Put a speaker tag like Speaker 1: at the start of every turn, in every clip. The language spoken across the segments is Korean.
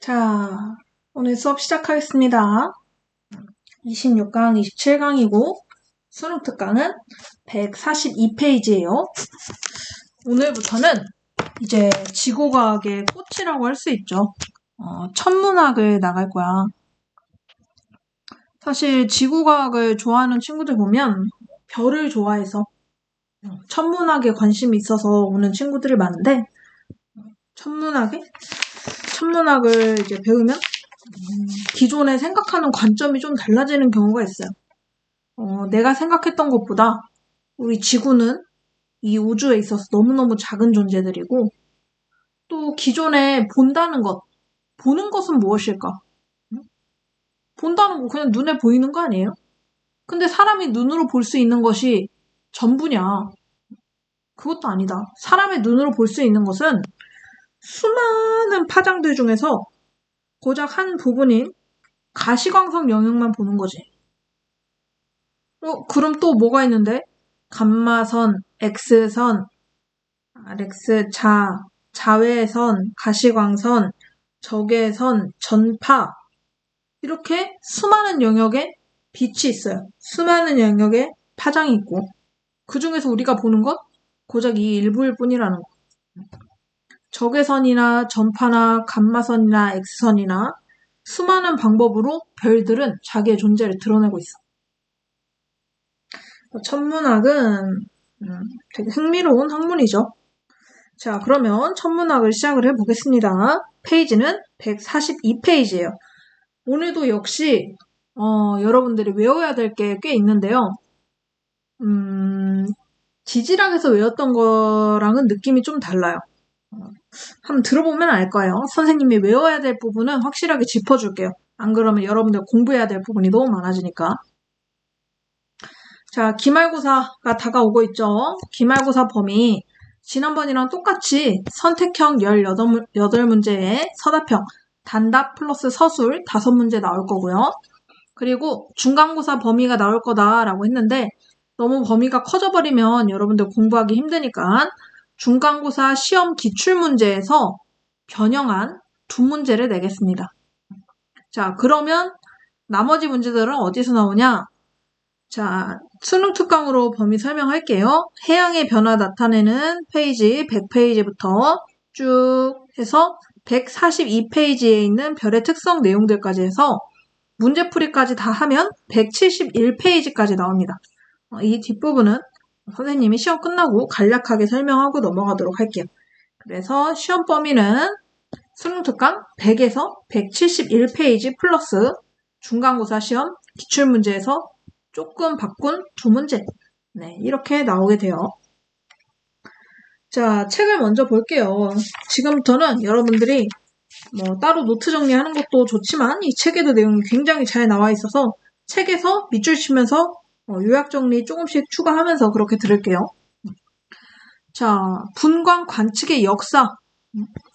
Speaker 1: 자, 오늘 수업 시작하겠습니다. 26강, 27강이고 수능 특강은 142페이지예요. 오늘부터는 이제 지구과학의 꽃이라고 할 수 있죠. 천문학을 나갈 거야. 사실 지구과학을 좋아하는 친구들 보면 별을 좋아해서 천문학에 관심이 있어서 오는 친구들이 많은데 천문학을 이제 배우면 기존에 생각하는 관점이 좀 달라지는 경우가 있어요. 내가 생각했던 것보다 우리 지구는 이 우주에 있어서 너무너무 작은 존재들이고 또 기존에 보는 것은 무엇일까? 본다는 거 그냥 눈에 보이는 거 아니에요? 근데 사람이 눈으로 볼 수 있는 것이 전부냐? 그것도 아니다. 사람의 눈으로 볼 수 있는 것은 수많은 파장들 중에서 고작 한 부분인 가시광선 영역만 보는 거지. 그럼 또 뭐가 있는데? 감마선, X선, RX, 자외선, 가시광선, 적외선, 전파 이렇게 수많은 영역에 빛이 있어요. 수많은 영역에 파장이 있고 그 중에서 우리가 보는 것 고작 이 일부일 뿐이라는 거. 적외선이나 전파나 감마선이나 X선이나 수많은 방법으로 별들은 자기의 존재를 드러내고 있어. 천문학은 되게 흥미로운 학문이죠. 자, 그러면 천문학을 시작을 해보겠습니다. 페이지는 142페이지예요. 오늘도 역시 여러분들이 외워야 될 게 꽤 있는데요. 지질학에서 외웠던 거랑은 느낌이 좀 달라요. 한번 들어보면 알 거예요. 선생님이 외워야 될 부분은 확실하게 짚어줄게요. 안 그러면 여러분들 공부해야 될 부분이 너무 많아지니까. 자, 기말고사가 다가오고 있죠. 기말고사 범위 지난번이랑 똑같이 선택형 18문제에 서답형, 단답 플러스 서술 5문제 나올 거고요. 그리고 중간고사 범위가 나올 거다라고 했는데 너무 범위가 커져버리면 여러분들 공부하기 힘드니까 중간고사 시험 기출문제에서 변형한 2문제를 내겠습니다. 자, 그러면 나머지 문제들은 어디서 나오냐? 자, 수능 특강으로 범위 설명할게요. 해양의 변화 나타내는 페이지 100페이지부터 쭉 해서 142페이지에 있는 별의 특성 내용들까지 해서 문제풀이까지 다 하면 171페이지까지 나옵니다. 이 뒷부분은 선생님이 시험 끝나고 간략하게 설명하고 넘어가도록 할게요. 그래서 시험 범위는 수능 특강 100에서 171페이지 플러스 중간고사 시험 기출문제에서 조금 바꾼 2문제. 네, 이렇게 나오게 돼요. 자, 책을 먼저 볼게요. 지금부터는 여러분들이 따로 노트 정리하는 것도 좋지만 이 책에도 내용이 굉장히 잘 나와 있어서 책에서 밑줄 치면서 요약 정리 조금씩 추가하면서 그렇게 들을게요. 자, 분광 관측의 역사.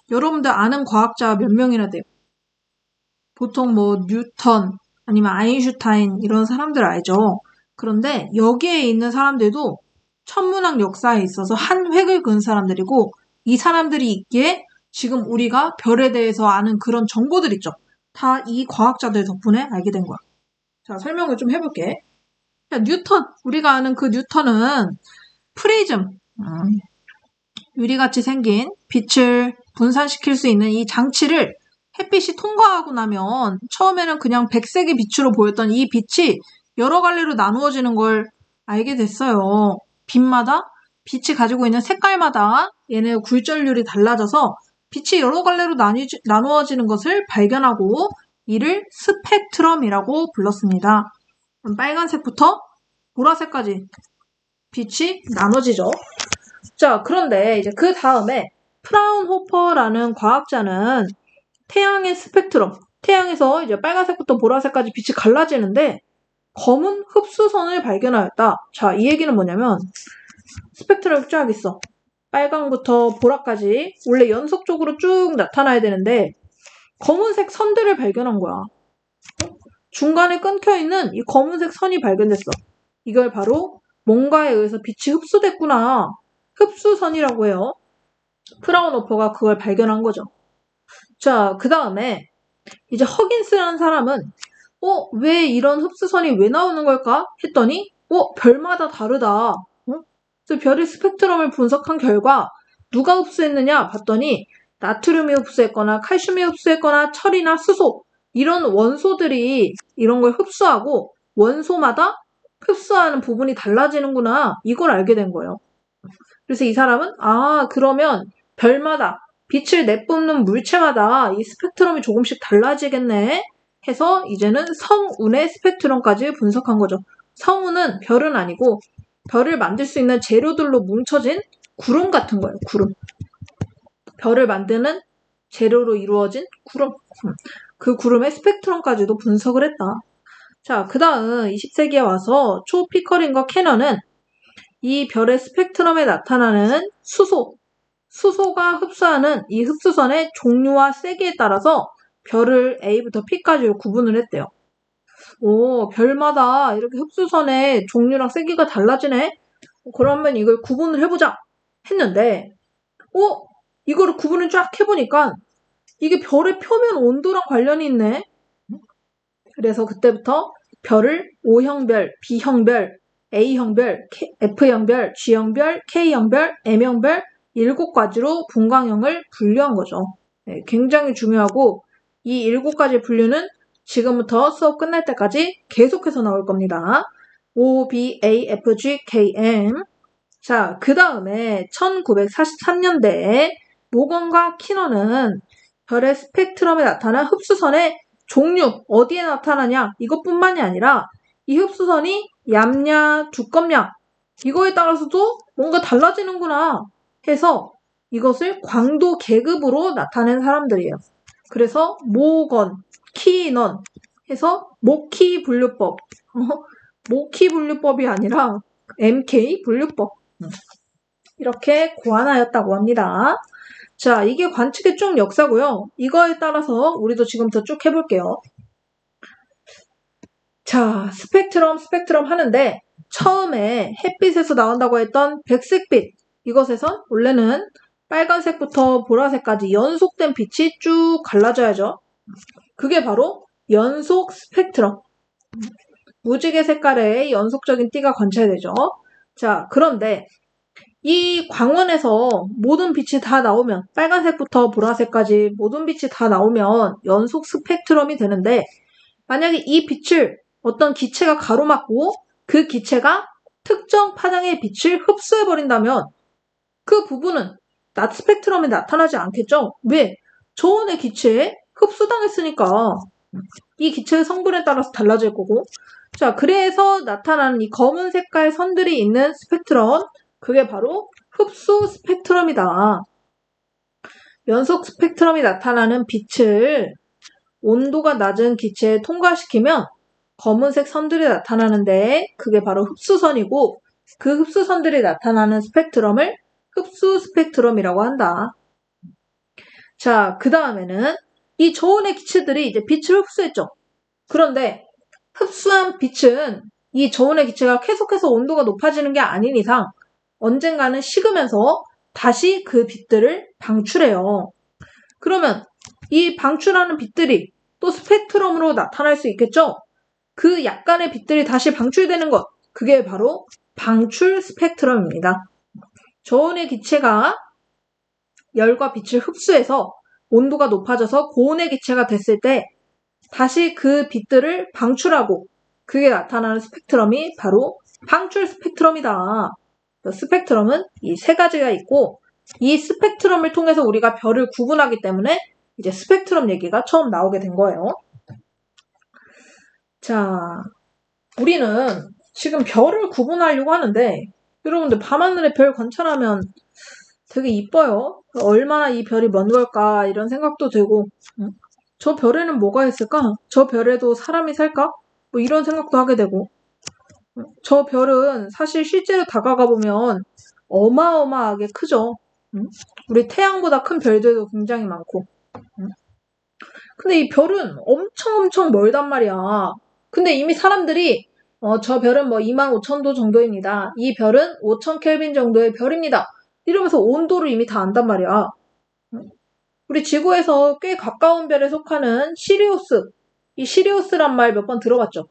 Speaker 1: 여러분들 아는 과학자 몇 명이나 돼요? 보통 뉴턴 아니면 아인슈타인 이런 사람들 알죠? 그런데 여기에 있는 사람들도 천문학 역사에 있어서 한 획을 그은 사람들이고 이 사람들이 있기에 지금 우리가 별에 대해서 아는 그런 정보들 있죠. 다 이 과학자들 덕분에 알게 된 거야. 자, 설명을 좀 해볼게. 자, 뉴턴. 우리가 아는 그 뉴턴은 프리즘. 유리같이 생긴 빛을 분산시킬 수 있는 이 장치를 햇빛이 통과하고 나면 처음에는 그냥 백색의 빛으로 보였던 이 빛이 여러 갈래로 나누어지는 걸 알게 됐어요. 빛이 가지고 있는 색깔마다 얘네 굴절률이 달라져서 빛이 여러 갈래로 나누어지는 것을 발견하고 이를 스펙트럼이라고 불렀습니다. 빨간색부터 보라색까지 빛이 나눠지죠. 자, 그런데 이제 그 다음에 프라운호퍼라는 과학자는 태양의 스펙트럼, 태양에서 이제 빨간색부터 보라색까지 빛이 갈라지는데 검은 흡수선을 발견하였다. 자, 이 얘기는 뭐냐면 스펙트럼이 쫙 있어. 빨강부터 보라까지 원래 연속적으로 쭉 나타나야 되는데 검은색 선들을 발견한 거야. 중간에 끊겨있는 이 검은색 선이 발견됐어. 이걸 바로 뭔가에 의해서 빛이 흡수됐구나. 흡수선이라고 해요. 프라운호퍼가 그걸 발견한 거죠. 자, 그 다음에 이제 허긴스라는 사람은 왜 이런 흡수선이 왜 나오는 걸까? 했더니 별마다 다르다. 그래서 별의 스펙트럼을 분석한 결과 누가 흡수했느냐 봤더니 나트륨이 흡수했거나 칼슘이 흡수했거나 철이나 수소 이런 원소들이 이런 걸 흡수하고 원소마다 흡수하는 부분이 달라지는구나. 이걸 알게 된 거예요. 그래서 이 사람은 그러면 별마다 빛을 내뿜는 물체마다 이 스펙트럼이 조금씩 달라지겠네 해서 이제는 성운의 스펙트럼까지 분석한 거죠. 성운은 별은 아니고 별을 만들 수 있는 재료들로 뭉쳐진 구름 같은 거예요. 구름. 별을 만드는 재료로 이루어진 구름. 그 구름의 스펙트럼까지도 분석을 했다. 자, 그 다음 20세기에 와서 초 피커링과 캐넌은 이 별의 스펙트럼에 나타나는 수소가 흡수하는 이 흡수선의 종류와 세기에 따라서 별을 A부터 P까지 구분을 했대요. 별마다 이렇게 흡수선의 종류랑 세기가 달라지네? 그러면 이걸 구분을 해보자 했는데 이거를 구분을 쫙 해보니까 이게 별의 표면 온도랑 관련이 있네. 그래서 그때부터 별을 O형별, B형별, A형별, F형별, G형별, K형별, M형별 7가지로 분광형을 분류한 거죠. 네, 굉장히 중요하고 이 7가지 분류는 지금부터 수업 끝날 때까지 계속해서 나올 겁니다. O, B, A, F, G, K, M. 자, 그 다음에 1943년대에 모건과 키너는 별의 스펙트럼에 나타난 흡수선의 종류, 어디에 나타나냐 이것뿐만이 아니라 이 흡수선이 얇냐 두껍냐 이거에 따라서도 뭔가 달라지는구나 해서 이것을 광도 계급으로 나타낸 사람들이에요. 그래서 모건, 키넌 해서 모키 분류법. 모키 분류법이 아니라 MK 분류법. 이렇게 고안하였다고 합니다. 자, 이게 관측의 쭉 역사고요. 이거에 따라서 우리도 지금부터 쭉 해볼게요. 자, 스펙트럼 하는데 처음에 햇빛에서 나온다고 했던 백색빛 이것에선 원래는 빨간색부터 보라색까지 연속된 빛이 쭉 갈라져야죠. 그게 바로 연속 스펙트럼. 무지개 색깔의 연속적인 띠가 관찰되죠. 자, 그런데 이 광원에서 모든 빛이 다 나오면 빨간색부터 보라색까지 모든 빛이 다 나오면 연속 스펙트럼이 되는데 만약에 이 빛을 어떤 기체가 가로막고 그 기체가 특정 파장의 빛을 흡수해버린다면 그 부분은 낮 스펙트럼에 나타나지 않겠죠? 왜? 저온의 기체에 흡수당했으니까 이 기체의 성분에 따라서 달라질 거고 자, 그래서 나타나는 이 검은 색깔 선들이 있는 스펙트럼 그게 바로 흡수 스펙트럼이다. 연속 스펙트럼이 나타나는 빛을 온도가 낮은 기체에 통과시키면 검은색 선들이 나타나는데 그게 바로 흡수선이고 그 흡수선들이 나타나는 스펙트럼을 흡수 스펙트럼이라고 한다. 자, 그 다음에는 이 저온의 기체들이 이제 빛을 흡수했죠. 그런데 흡수한 빛은 이 저온의 기체가 계속해서 온도가 높아지는 게 아닌 이상 언젠가는 식으면서 다시 그 빛들을 방출해요. 그러면 이 방출하는 빛들이 또 스펙트럼으로 나타날 수 있겠죠? 그 약간의 빛들이 다시 방출되는 것, 그게 바로 방출 스펙트럼입니다. 저온의 기체가 열과 빛을 흡수해서 온도가 높아져서 고온의 기체가 됐을 때 다시 그 빛들을 방출하고 그게 나타나는 스펙트럼이 바로 방출 스펙트럼이다. 스펙트럼은 이 3가지가 있고 이 스펙트럼을 통해서 우리가 별을 구분하기 때문에 이제 스펙트럼 얘기가 처음 나오게 된 거예요. 자, 우리는 지금 별을 구분하려고 하는데 여러분들 밤하늘에 별 관찰하면 되게 이뻐요. 얼마나 이 별이 먼 걸까 이런 생각도 들고 저 별에는 뭐가 있을까? 저 별에도 사람이 살까? 뭐 이런 생각도 하게 되고 저 별은 사실 실제로 다가가 보면 어마어마하게 크죠. 우리 태양보다 큰 별들도 굉장히 많고 근데 이 별은 엄청 멀단 말이야. 근데 이미 사람들이 저 별은 뭐 25,000도 정도입니다. 이 별은 5,000 켈빈 정도의 별입니다. 이러면서 온도를 이미 다 안단 말이야. 우리 지구에서 꽤 가까운 별에 속하는 시리우스. 이 시리우스란 말 몇 번 들어봤죠?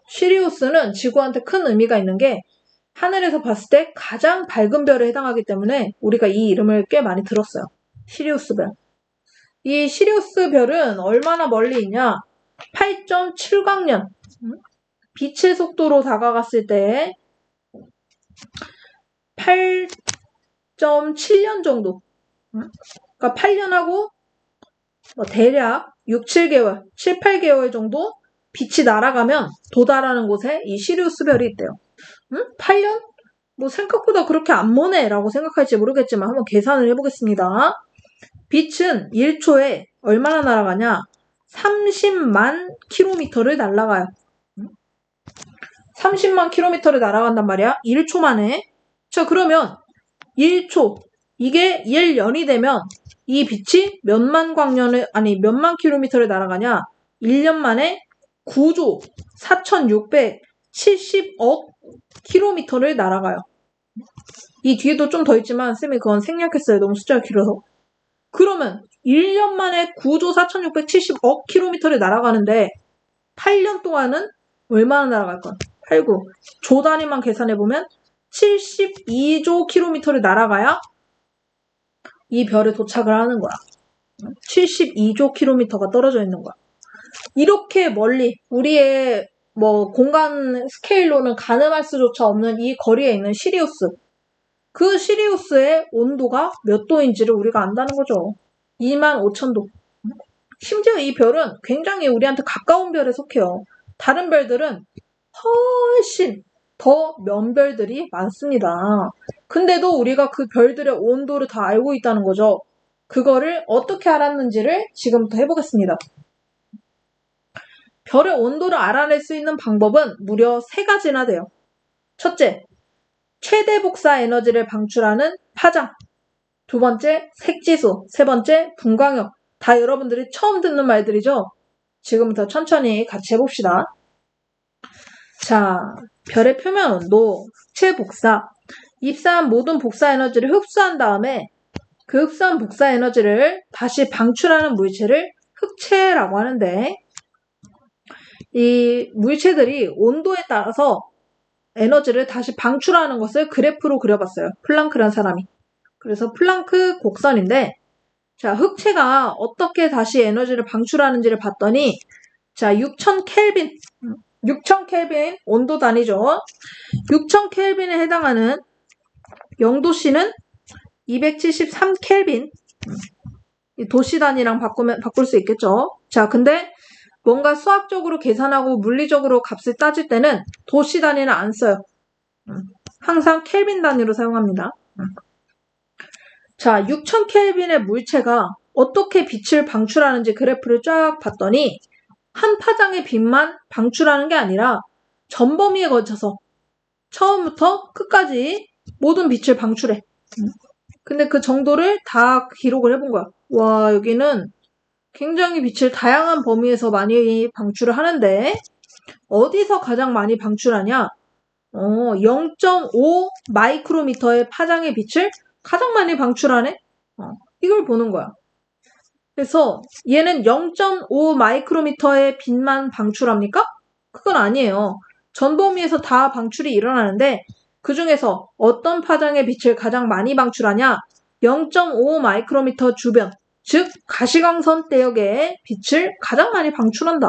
Speaker 1: 시리우스는 지구한테 큰 의미가 있는 게 하늘에서 봤을 때 가장 밝은 별에 해당하기 때문에 우리가 이 이름을 꽤 많이 들었어요. 시리우스 별. 이 시리우스 별은 얼마나 멀리 있냐? 8.7광년. 빛의 속도로 다가갔을 때 8.7년 정도. 그러니까 8년하고 대략 6, 7개월, 7, 8개월 정도 빛이 날아가면 도달하는 곳에 이 시리우스 별이 있대요. 8년? 뭐 생각보다 그렇게 안 머네 라고 생각할지 모르겠지만 한번 계산을 해보겠습니다. 빛은 1초에 얼마나 날아가냐? 30만 킬로미터를 날아가요. 30만 킬로미터를 날아간단 말이야. 1초 만에. 자, 그러면 1초. 이게 1년이 되면 이 빛이 몇만 킬로미터를 날아가냐? 1년 만에 9조 4,670억 킬로미터를 날아가요. 이 뒤에도 좀 더 있지만 쌤이 그건 생략했어요. 너무 숫자가 길어서. 그러면 1년 만에 9조 4,670억 킬로미터를 날아가는데 8년 동안은 얼마나 날아갈까? 8, 9. 조 단위만 계산해보면 72조 킬로미터를 날아가야 이 별에 도착을 하는 거야. 72조 킬로미터가 떨어져 있는 거야. 이렇게 멀리 우리의 공간 스케일로는 가늠할 수조차 없는 이 거리에 있는 시리우스. 그 시리우스의 온도가 몇 도인지를 우리가 안다는 거죠. 25,000도. 심지어 이 별은 굉장히 우리한테 가까운 별에 속해요. 다른 별들은 훨씬 더 먼 별들이 많습니다. 근데도 우리가 그 별들의 온도를 다 알고 있다는 거죠. 그거를 어떻게 알았는지를 지금부터 해보겠습니다. 별의 온도를 알아낼 수 있는 방법은 무려 3가지나 돼요. 첫째, 최대 복사 에너지를 방출하는 파장. 두 번째, 색지수. 세 번째, 분광역. 다 여러분들이 처음 듣는 말들이죠? 지금부터 천천히 같이 해봅시다. 자, 별의 표면 온도, 흑체 복사. 입사한 모든 복사 에너지를 흡수한 다음에 그 흡수한 복사 에너지를 다시 방출하는 물체를 흑체라고 하는데, 이 물체들이 온도에 따라서 에너지를 다시 방출하는 것을 그래프로 그려봤어요. 플랑크라는 사람이. 그래서 플랑크 곡선인데, 자, 흑체가 어떻게 다시 에너지를 방출하는지를 봤더니, 자, 6000켈빈 온도 단위죠. 6000켈빈에 해당하는 영도씨는 273켈빈. 도시 단위랑 바꿀 수 있겠죠. 자, 근데 뭔가 수학적으로 계산하고 물리적으로 값을 따질 때는 도시 단위는 안 써요. 항상 켈빈 단위로 사용합니다. 자, 6000켈빈의 물체가 어떻게 빛을 방출하는지 그래프를 쫙 봤더니 한 파장의 빛만 방출하는 게 아니라 전범위에 걸쳐서 처음부터 끝까지 모든 빛을 방출해. 근데 그 정도를 다 기록을 해본 거야. 와, 여기는 굉장히 빛을 다양한 범위에서 많이 방출을 하는데 어디서 가장 많이 방출하냐? 0.5 마이크로미터의 파장의 빛을 가장 많이 방출하네? 이걸 보는 거야. 그래서 얘는 0.5 마이크로미터의 빛만 방출합니까? 그건 아니에요. 전범위에서 다 방출이 일어나는데 그 중에서 어떤 파장의 빛을 가장 많이 방출하냐? 0.5 마이크로미터 주변, 즉 가시광선 대역의 빛을 가장 많이 방출한다.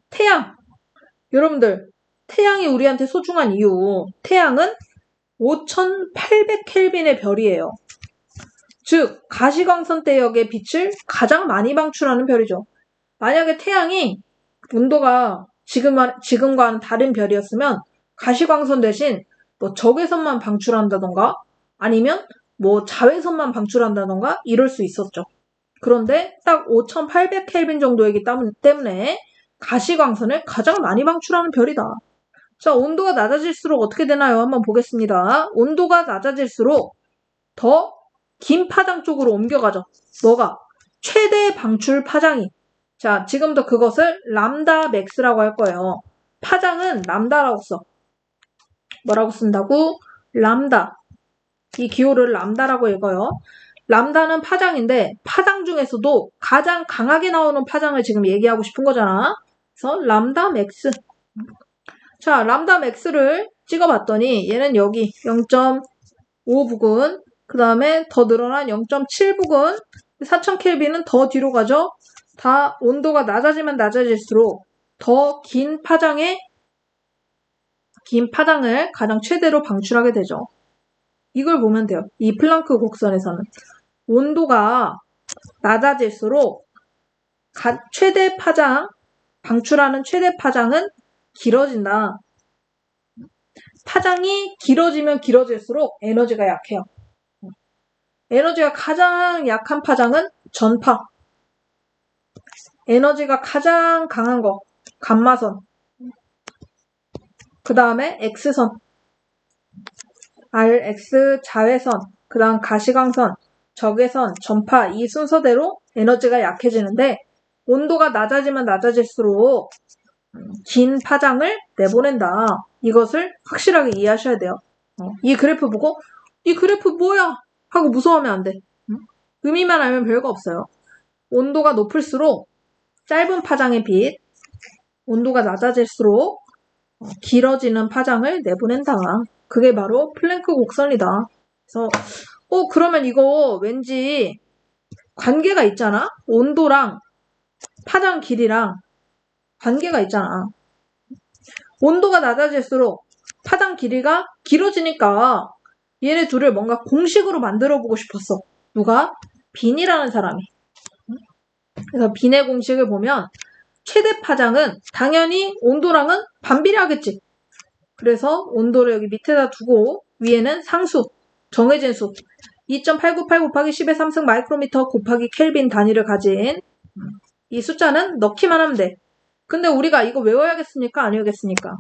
Speaker 1: 태양. 여러분들, 태양이 우리한테 소중한 이유. 태양은 5800켈빈의 별이에요. 즉 가시광선 대역의 빛을 가장 많이 방출하는 별이죠. 만약에 태양이 온도가 지금과는 다른 별이었으면 가시광선 대신 적외선만 방출한다던가 아니면 자외선만 방출한다던가 이럴 수 있었죠. 그런데 딱 5800켈빈 정도이기 때문에 가시광선을 가장 많이 방출하는 별이다. 자, 온도가 낮아질수록 어떻게 되나요? 한번 보겠습니다. 온도가 낮아질수록 더 긴 파장 쪽으로 옮겨가죠. 뭐가? 최대 방출 파장이. 자, 지금부터 그것을 람다 맥스라고 할 거예요. 파장은 람다라고 써. 뭐라고 쓴다고? 람다. 이 기호를 람다라고 읽어요. 람다는 파장인데 파장 중에서도 가장 강하게 나오는 파장을 지금 얘기하고 싶은 거잖아. 그래서 람다 맥스. 자, 람다 맥스를 찍어봤더니 얘는 여기 0.5 부근, 그 다음에 더 늘어난 0.7 부근, 4000켈빈은 더 뒤로 가죠. 다 온도가 낮아지면 낮아질수록 더 긴 파장을 가장 최대로 방출하게 되죠. 이걸 보면 돼요. 이 플랑크 곡선에서는 온도가 낮아질수록 방출하는 최대 파장은 길어진다. 파장이 길어지면 길어질수록 에너지가 약해요. 에너지가 가장 약한 파장은 전파. 에너지가 가장 강한 거, 감마선. 그 다음에 X선, RX 자외선, 그 다음 가시광선, 적외선, 전파 이 순서대로 에너지가 약해지는데 온도가 낮아지면 낮아질수록 긴 파장을 내보낸다. 이것을 확실하게 이해하셔야 돼요. 이 그래프 보고 이 그래프 뭐야? 하고 무서워하면 안 돼. 의미만 알면 별거 없어요. 온도가 높을수록 짧은 파장의 빛, 온도가 낮아질수록 길어지는 파장을 내보낸다. 그게 바로 플랭크 곡선이다. 그래서 그러면 이거 왠지 관계가 있잖아? 온도랑 파장 길이랑 관계가 있잖아. 온도가 낮아질수록 파장 길이가 길어지니까 얘네 둘을 뭔가 공식으로 만들어 보고 싶었어. 누가? 빈이라는 사람이. 그래서 빈의 공식을 보면 최대 파장은 당연히 온도랑은 반비례하겠지. 그래서 온도를 여기 밑에다 두고 위에는 상수, 정해진 수 2.898 곱하기 10의 3승 마이크로미터 곱하기 켈빈 단위를 가진 이 숫자는 넣기만 하면 돼. 근데 우리가 이거 외워야겠습니까? 안 외우겠습니까?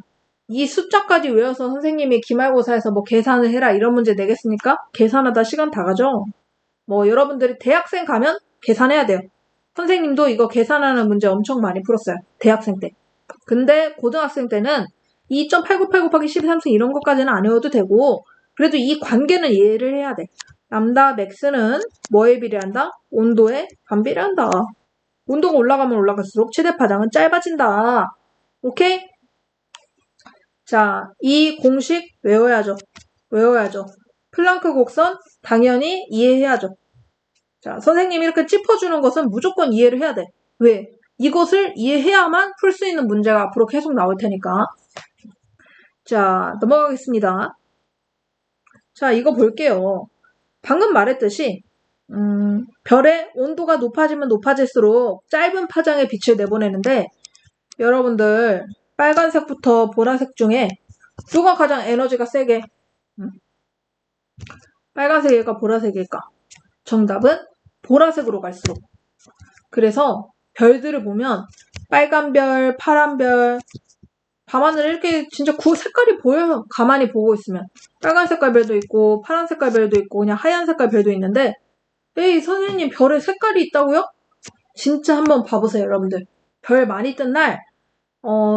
Speaker 1: 이 숫자까지 외워서 선생님이 기말고사에서 뭐 계산을 해라 이런 문제 내겠습니까? 계산하다 시간 다 가죠. 뭐 여러분들이 대학생 가면 계산해야 돼요. 선생님도 이거 계산하는 문제 엄청 많이 풀었어요. 대학생 때. 근데 고등학생 때는 2.898 곱하기 13승 이런 것까지는 안 외워도 되고 그래도 이 관계는 이해를 해야 돼. 람다 맥스는 뭐에 비례한다? 온도에 반비례한다. 온도가 올라가면 올라갈수록 최대 파장은 짧아진다. 오케이? 자, 이 공식 외워야죠. 플랑크 곡선 당연히 이해해야죠. 자, 선생님이 이렇게 짚어주는 것은 무조건 이해를 해야 돼. 왜? 이것을 이해해야만 풀 수 있는 문제가 앞으로 계속 나올 테니까. 자, 넘어가겠습니다. 자, 이거 볼게요. 방금 말했듯이 별의 온도가 높아지면 높아질수록 짧은 파장의 빛을 내보내는데 여러분들 빨간색부터 보라색 중에 누가 가장 에너지가 세게? 빨간색일까 보라색일까? 정답은 보라색으로 갈수록. 그래서 별들을 보면 빨간 별, 파란 별, 밤하늘 이렇게 진짜 색깔이 보여요. 가만히 보고 있으면. 빨간 색깔 별도 있고 파란 색깔 별도 있고 그냥 하얀 색깔 별도 있는데 에이 선생님 별에 색깔이 있다고요? 진짜 한번 봐보세요 여러분들. 별 많이 뜬 날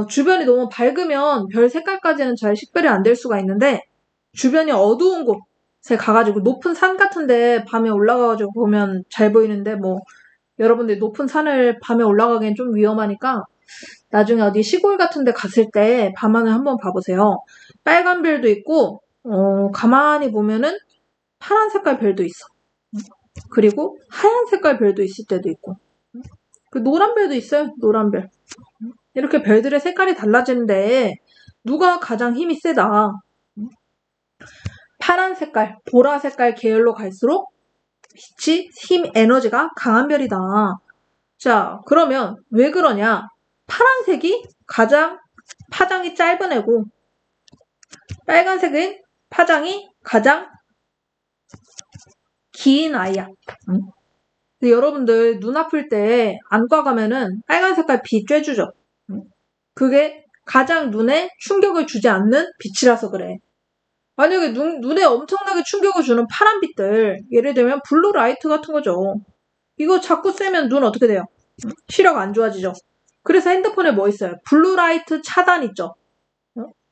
Speaker 1: 주변이 너무 밝으면 별 색깔까지는 잘 식별이 안 될 수가 있는데 주변이 어두운 곳에 가가지고 높은 산 같은데 밤에 올라가가지고 보면 잘 보이는데 뭐 여러분들 높은 산을 밤에 올라가기엔 좀 위험하니까 나중에 어디 시골 같은 데 갔을 때 밤하늘 한번 봐보세요. 빨간 별도 있고 가만히 보면은 파란 색깔 별도 있어. 그리고 하얀 색깔 별도 있을 때도 있고 그 노란 별도 있어요. 노란 별. 이렇게 별들의 색깔이 달라지는데 누가 가장 힘이 세다? 파란 색깔, 보라 색깔 계열로 갈수록 에너지가 강한 별이다. 자, 그러면 왜 그러냐? 파란색이 가장 파장이 짧은 애고 빨간색은 파장이 가장 긴 아이야. 여러분들 눈 아플 때 안과 가면은 빨간 색깔 빛 쬐주죠. 그게 가장 눈에 충격을 주지 않는 빛이라서 그래. 만약에 눈에 엄청나게 충격을 주는 파란 빛들, 예를 들면 블루라이트 같은 거죠. 이거 자꾸 쐬면 눈 어떻게 돼요? 시력 안 좋아지죠. 그래서 핸드폰에 뭐 있어요? 블루라이트 차단 있죠.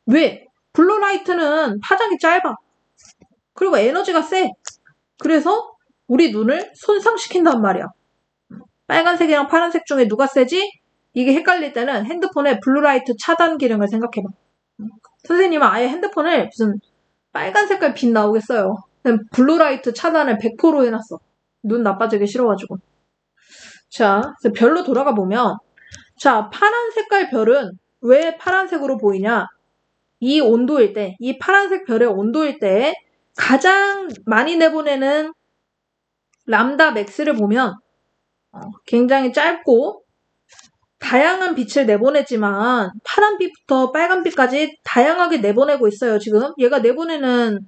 Speaker 1: 왜? 블루라이트는 파장이 짧아. 그리고 에너지가 세. 그래서 우리 눈을 손상시킨단 말이야. 빨간색이랑 파란색 중에 누가 세지? 이게 헷갈릴 때는 핸드폰에 블루라이트 차단 기능을 생각해봐. 선생님은 아예 핸드폰을 무슨 빨간 색깔 빛 나오겠어요. 블루라이트 차단을 100% 해놨어. 눈 나빠지기 싫어가지고. 자, 별로 돌아가 보면, 자, 파란 색깔 별은 왜 파란색으로 보이냐? 이 온도일 때, 이 파란색 별의 온도일 때 가장 많이 내보내는 람다 맥스를 보면 굉장히 짧고 다양한 빛을 내보내지만 파란빛부터 빨간빛까지 다양하게 내보내고 있어요. 지금 얘가 내보내는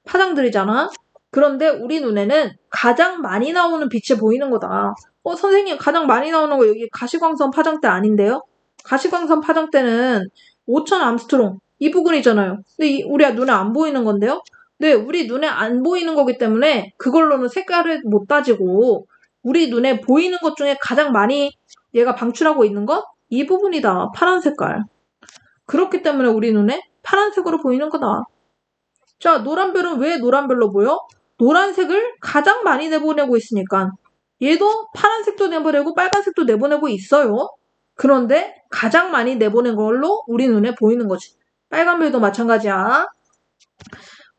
Speaker 1: 파장들이잖아. 그런데 우리 눈에는 가장 많이 나오는 빛이 보이는 거다. 선생님 가장 많이 나오는 거 여기 가시광선 파장대 아닌데요? 가시광선 파장대는 5000 암스트롱 이 부분이잖아요. 근데 우리가 눈에 안 보이는 건데요? 네, 우리 눈에 안 보이는 거기 때문에 그걸로는 색깔을 못 따지고 우리 눈에 보이는 것 중에 가장 많이 얘가 방출하고 있는 것? 이 부분이다. 파란 색깔. 그렇기 때문에 우리 눈에 파란색으로 보이는 거다. 자, 노란별은 왜 노란별로 보여? 노란색을 가장 많이 내보내고 있으니까. 얘도 파란색도 내보내고 빨간색도 내보내고 있어요. 그런데 가장 많이 내보낸 걸로 우리 눈에 보이는 거지. 빨간별도 마찬가지야.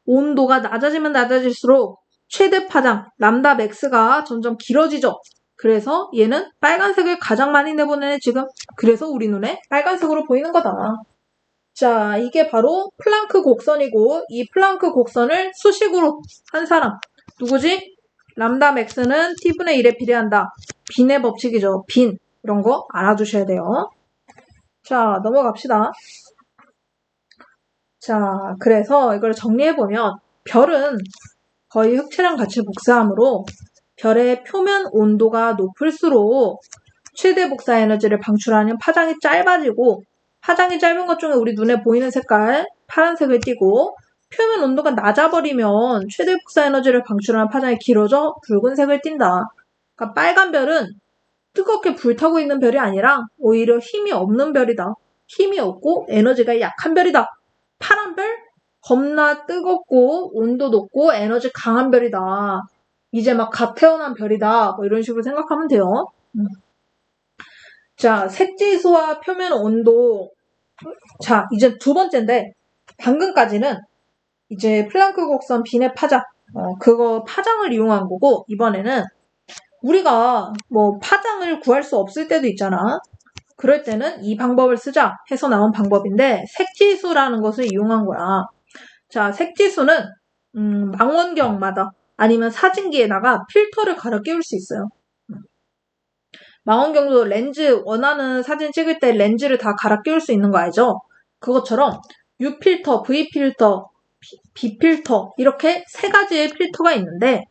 Speaker 1: 온도가 낮아지면 낮아질수록 최대 파장, 람다 맥스가 점점 길어지죠. 그래서 얘는 빨간색을 가장 많이 내보내네 지금. 그래서 우리 눈에 빨간색으로 보이는 거다. 자, 이게 바로 플랑크 곡선이고 이 플랑크 곡선을 수식으로 한 사람 누구지? 람다 맥스는 t분의 1에 비례한다. 빈의 법칙이죠. 빈. 이런 거 알아두셔야 돼요. 자, 넘어갑시다. 자, 그래서 이걸 정리해보면 별은 거의 흑체랑 같이 복사하므로 별의 표면 온도가 높을수록 최대 복사 에너지를 방출하는 파장이 짧아지고 파장이 짧은 것 중에 우리 눈에 보이는 색깔 파란색을 띠고 표면 온도가 낮아버리면 최대 복사 에너지를 방출하는 파장이 길어져 붉은색을 띈다. 그러니까 빨간 별은 뜨겁게 불타고 있는 별이 아니라 오히려 힘이 없는 별이다. 힘이 없고 에너지가 약한 별이다. 파란 별? 겁나 뜨겁고 온도 높고 에너지 강한 별이다. 이제 막 갓 태어난 별이다. 뭐 이런 식으로 생각하면 돼요. 자, 색지수와 표면 온도. 자, 이제 두 번째인데 방금까지는 이제 플랑크 곡선 빈의 파장. 그거 파장을 이용한 거고 이번에는 우리가 뭐 파장을 구할 수 없을 때도 있잖아. 그럴 때는 이 방법을 쓰자 해서 나온 방법인데 색지수라는 것을 이용한 거야. 자, 색지수는 망원경마다 아니면 사진기에다가 필터를 갈아 끼울 수 있어요. 망원경도 렌즈 원하는 사진 찍을 때 렌즈를 다 갈아 끼울 수 있는 거 알죠? 그것처럼 U필터, V필터, B필터 이렇게 세 가지의 필터가 있는데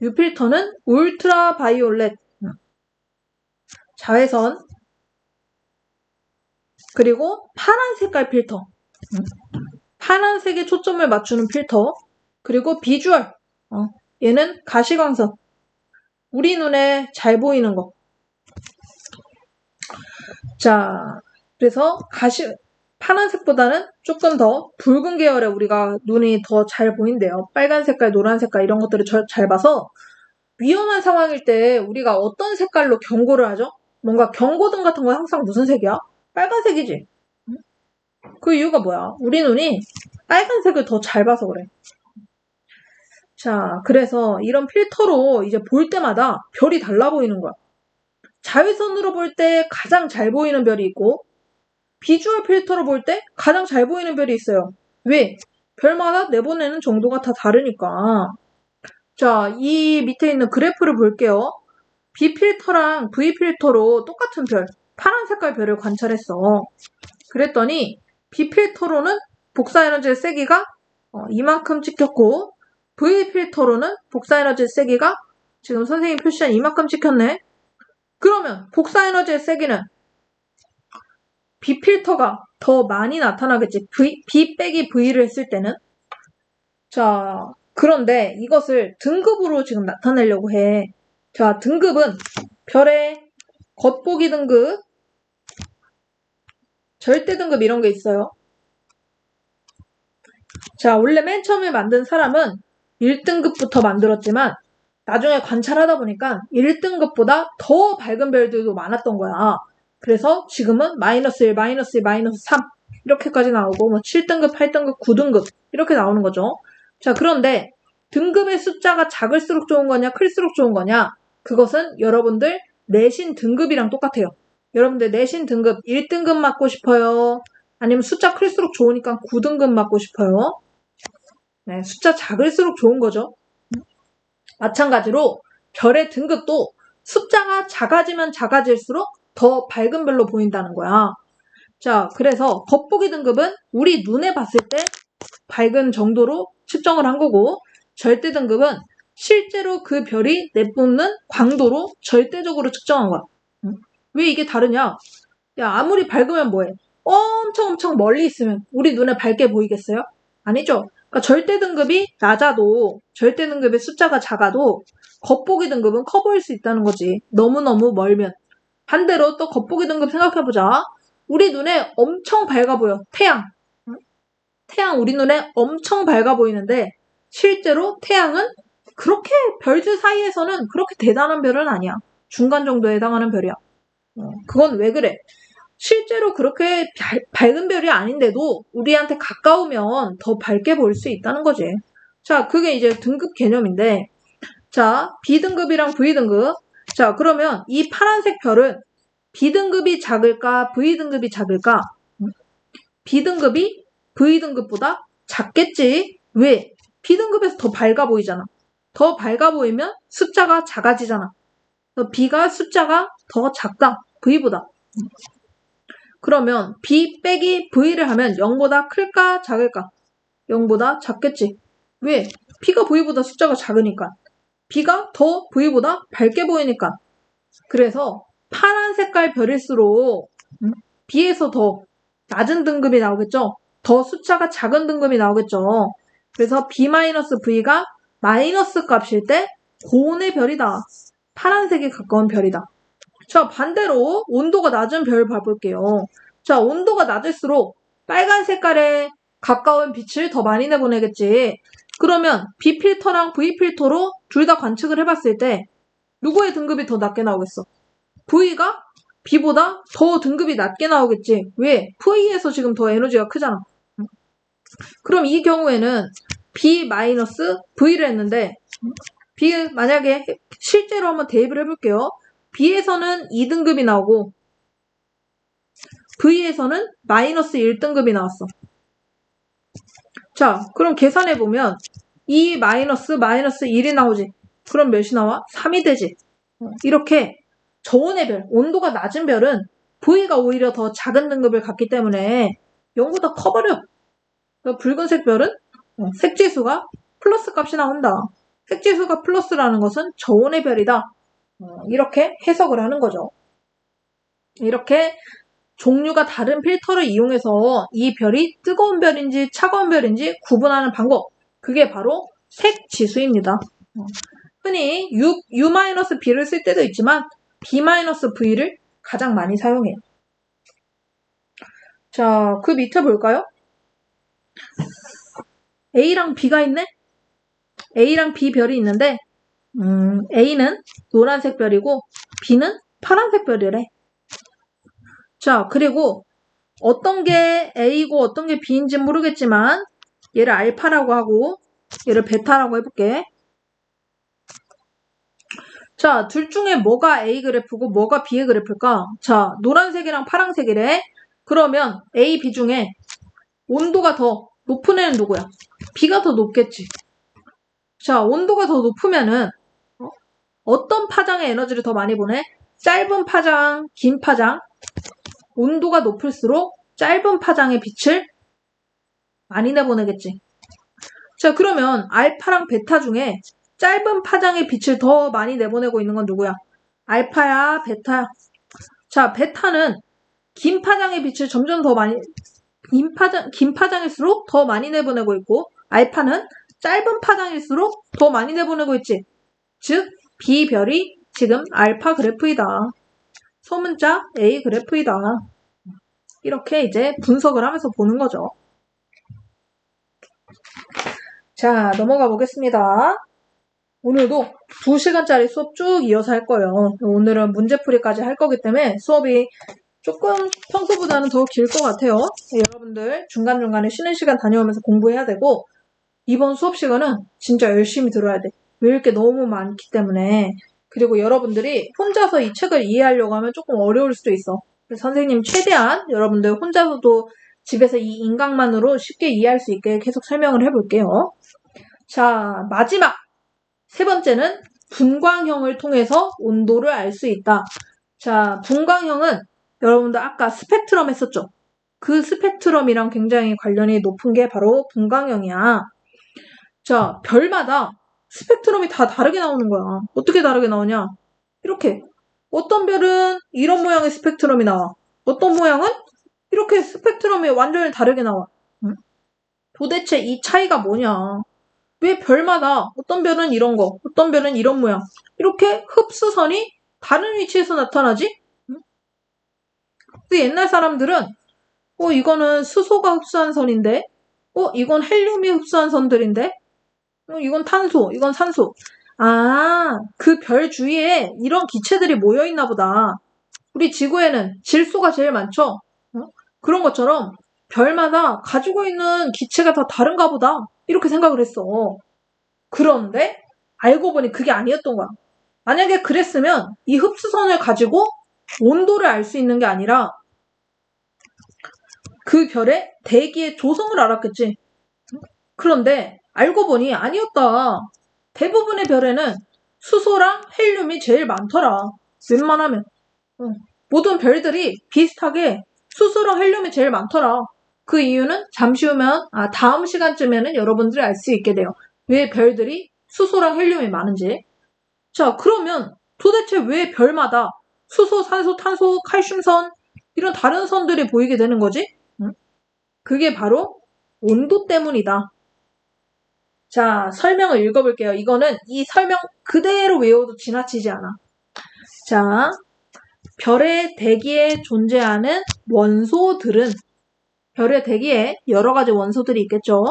Speaker 1: U필터는 울트라 바이올렛 자외선 그리고 파란 색깔 필터 파란색에 초점을 맞추는 필터 그리고 비주얼 얘는 가시광선 우리 눈에 잘 보이는 거. 자, 그래서 파란색보다는 조금 더 붉은 계열의 우리가 눈이 더 잘 보인대요. 빨간 색깔, 노란 색깔 이런 것들을 잘 봐서 위험한 상황일 때 우리가 어떤 색깔로 경고를 하죠? 뭔가 경고등 같은 거 항상 무슨 색이야? 빨간색이지. 그 이유가 뭐야? 우리 눈이 빨간색을 더 잘 봐서 그래. 자, 그래서 이런 필터로 이제 볼 때마다 별이 달라 보이는 거야. 자외선으로 볼 때 가장 잘 보이는 별이 있고 비주얼 필터로 볼 때 가장 잘 보이는 별이 있어요. 왜? 별마다 내보내는 정도가 다 다르니까. 자, 이 밑에 있는 그래프를 볼게요. B필터랑 V필터로 똑같은 별, 파란 색깔 별을 관찰했어. 그랬더니 B필터로는 복사에너지의 세기가 이만큼 찍혔고 V필터로는 복사에너지의 세기가 지금 선생님이 표시한 이만큼 찍혔네. 그러면 복사에너지의 세기는 B필터가 더 많이 나타나겠지. B 빼기 V를 했을 때는. 자, 그런데 이것을 등급으로 지금 나타내려고 해. 자, 등급은 별의 겉보기 등급, 절대 등급 이런 게 있어요. 자, 원래 맨 처음에 만든 사람은 1등급부터 만들었지만 나중에 관찰하다 보니까 1등급보다 더 밝은 별들도 많았던 거야. 그래서 지금은 마이너스 1, 마이너스 2, 마이너스 3 이렇게까지 나오고 뭐 7등급, 8등급, 9등급 이렇게 나오는 거죠. 자, 그런데 등급의 숫자가 작을수록 좋은 거냐, 클수록 좋은 거냐? 그것은 여러분들 내신 등급이랑 똑같아요. 여러분들 내신 등급 1등급 맞고 싶어요? 아니면 숫자 클수록 좋으니까 9등급 맞고 싶어요? 네, 숫자 작을수록 좋은 거죠. 마찬가지로 별의 등급도 숫자가 작아지면 작아질수록 더 밝은 별로 보인다는 거야. 자, 그래서 겉보기 등급은 우리 눈에 봤을 때 밝은 정도로 측정을 한 거고, 절대 등급은 실제로 그 별이 내뿜는 광도로 절대적으로 측정한 거야. 왜 이게 다르냐? 야, 아무리 밝으면 뭐해? 엄청 멀리 있으면 우리 눈에 밝게 보이겠어요? 아니죠. 그러니까 절대 등급이 낮아도, 절대 등급의 숫자가 작아도 겉보기 등급은 커 보일 수 있다는 거지. 너무너무 멀면. 반대로 또 겉보기 등급 생각해보자. 우리 눈에 엄청 밝아 보여. 태양. 태양 우리 눈에 엄청 밝아 보이는데 실제로 태양은 그렇게 별들 사이에서는 그렇게 대단한 별은 아니야. 중간 정도에 해당하는 별이야. 그건 왜 그래? 실제로 그렇게 밝은 별이 아닌데도 우리한테 가까우면 더 밝게 보일 수 있다는 거지. 자, 그게 이제 등급 개념인데, 자, B등급이랑 V등급. 자, 그러면 이 파란색 별은 B등급이 작을까, V등급이 작을까? B등급이 V등급보다 작겠지. 왜? B등급에서 더 밝아 보이잖아. 더 밝아 보이면 숫자가 작아지잖아. B가 숫자가 더 작다. V보다. 그러면 B 빼기 V를 하면 0보다 클까 작을까? 0보다 작겠지. 왜? B가 V보다 숫자가 작으니까. B가 더 V보다 밝게 보이니까. 그래서 파란 색깔 별일수록 B에서 더 낮은 등급이 나오겠죠? 더 숫자가 작은 등급이 나오겠죠? 그래서 B-V가 마이너스 값일 때 고온의 별이다. 파란색에 가까운 별이다. 자, 반대로 온도가 낮은 별 봐볼게요. 자, 온도가 낮을수록 빨간 색깔에 가까운 빛을 더 많이 내보내겠지. 그러면 B 필터랑 V 필터로 둘 다 관측을 해봤을 때 누구의 등급이 더 낮게 나오겠어? V가 B보다 더 등급이 낮게 나오겠지. 왜? V에서 지금 더 에너지가 크잖아. 그럼 이 경우에는 B-V를 했는데 B 만약에 실제로 한번 대입을 해볼게요. B에서는 2등급이 나오고 V에서는 마이너스 1등급이 나왔어. 자, 그럼 계산해보면 2 마이너스 1이 나오지. 그럼 몇이 나와? 3이 되지. 이렇게 저온의 별, 온도가 낮은 별은 V가 오히려 더 작은 등급을 갖기 때문에 0보다 커버려. 붉은색 별은 색지수가 플러스 값이 나온다. 색지수가 플러스라는 것은 저온의 별이다. 이렇게 해석을 하는 거죠. 이렇게 종류가 다른 필터를 이용해서 이 별이 뜨거운 별인지 차가운 별인지 구분하는 방법. 그게 바로 색지수입니다. 흔히 U-B를 쓸 때도 있지만 B-V를 가장 많이 사용해요. 자, 그 밑에 볼까요? A랑 B가 있네? A랑 B 별이 있는데 A는 노란색 별이고 B는 파란색 별이래. 자, 그리고 어떤 게 A고 어떤 게 B인지 모르겠지만 얘를 알파라고 하고 얘를 베타라고 해볼게. 자, 둘 중에 뭐가 A 그래프고 뭐가 B의 그래프일까? 자, 노란색이랑 파란색이래. 그러면 A, B 중에 온도가 더 높은 애는 누구야? B가 더 높겠지. 자, 온도가 더 높으면은 어떤 파장의 에너지를 더 많이 보내? 짧은 파장, 긴 파장. 온도가 높을수록 짧은 파장의 빛을 많이 내보내겠지. 자, 그러면 알파랑 베타 중에 짧은 파장의 빛을 더 많이 내보내고 있는 건 누구야? 알파야, 베타야. 자, 베타는 긴 파장의 빛을 점점 더 많이, 긴 파장일수록 더 많이 내보내고 있고, 알파는 짧은 파장일수록 더 많이 내보내고 있지. 즉, B별이 지금 알파 그래프이다. 소문자 A 그래프이다. 이렇게 이제 분석을 하면서 보는 거죠. 자, 넘어가 보겠습니다. 오늘도 2시간짜리 수업 쭉 이어서 할 거예요. 오늘은 문제풀이까지 할 거기 때문에 수업이 조금 평소보다는 더 길 것 같아요. 여러분들 중간중간에 쉬는 시간 다녀오면서 공부해야 되고 이번 수업 시간은 진짜 열심히 들어야 돼. 외울 게 너무 많기 때문에. 그리고 여러분들이 혼자서 이 책을 이해하려고 하면 조금 어려울 수도 있어. 그래서 선생님 최대한 여러분들 혼자서도 집에서 이 인강만으로 쉽게 이해할 수 있게 계속 설명을 해볼게요. 자, 마지막 3번째는 분광형을 통해서 온도를 알 수 있다. 자, 분광형은 여러분들 아까 스펙트럼 했었죠? 그 스펙트럼이랑 굉장히 관련이 높은 게 바로 분광형이야. 자, 별마다 스펙트럼이 다 다르게 나오는 거야. 어떻게 다르게 나오냐? 이렇게. 어떤 별은 이런 모양의 스펙트럼이 나와. 어떤 모양은 이렇게 스펙트럼이 완전히 다르게 나와. 응? 도대체 이 차이가 뭐냐? 왜 별마다 어떤 별은 이런 거, 어떤 별은 이런 모양. 이렇게 흡수선이 다른 위치에서 나타나지? 응? 근데 옛날 사람들은 이거는 수소가 흡수한 선인데 이건 헬륨이 흡수한 선들인데 이건 탄소, 이건 산소. 아, 그 별 주위에 이런 기체들이 모여있나 보다. 우리 지구에는 질소가 제일 많죠? 그런 것처럼 별마다 가지고 있는 기체가 다 다른가 보다. 이렇게 생각을 했어. 그런데 알고 보니 그게 아니었던 거야. 만약에 그랬으면 이 흡수선을 가지고 온도를 알 수 있는 게 아니라 그 별의 대기의 조성을 알았겠지. 그런데 알고 보니 아니었다. 대부분의 별에는 수소랑 헬륨이 제일 많더라. 웬만하면. 모든 별들이 비슷하게 수소랑 헬륨이 제일 많더라. 그 이유는 잠시 후면, 다음 시간쯤에는 여러분들이 알 수 있게 돼요. 왜 별들이 수소랑 헬륨이 많은지. 자, 그러면 도대체 왜 별마다 수소, 산소, 탄소, 칼슘선 이런 다른 선들이 보이게 되는 거지? 그게 바로 온도 때문이다. 자, 설명을 읽어볼게요. 이거는 이 설명 그대로 외워도 지나치지 않아. 자, 별의 대기에 존재하는 원소들은 별의 대기에 여러 가지 원소들이 있겠죠.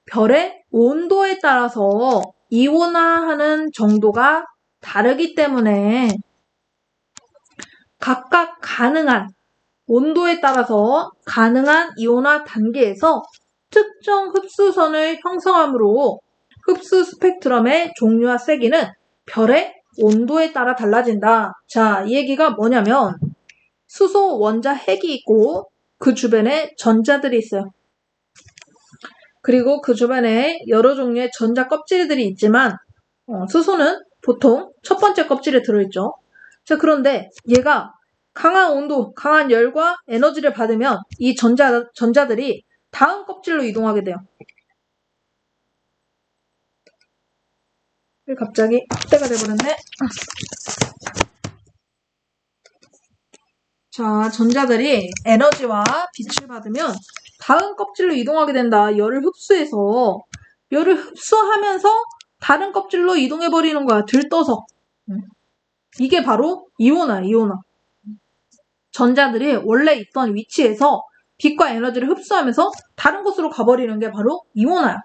Speaker 1: 별의 온도에 따라서 이온화하는 정도가 다르기 때문에 각각 가능한 온도에 따라서 가능한 이온화 단계에서 특정 흡수선을 형성하므로 흡수 스펙트럼의 종류와 세기는 별의 온도에 따라 달라진다. 자, 이 얘기가 뭐냐면 수소 원자 핵이 있고 그 주변에 전자들이 있어요. 그리고 그 주변에 여러 종류의 전자 껍질들이 있지만 수소는 보통 첫 번째 껍질에 들어있죠. 자, 그런데 얘가 강한 온도, 강한 열과 에너지를 받으면 이 전자들이 다음 껍질로 이동하게 돼요. 갑자기 확대가 돼버렸네. 자, 전자들이 에너지와 빛을 받으면 다음 껍질로 이동하게 된다. 열을 흡수하면서 다른 껍질로 이동해버리는 거야. 들떠서. 이게 바로 이온화야, 이온화. 전자들이 원래 있던 위치에서 빛과 에너지를 흡수하면서 다른 곳으로 가버리는 게 바로 이온화야.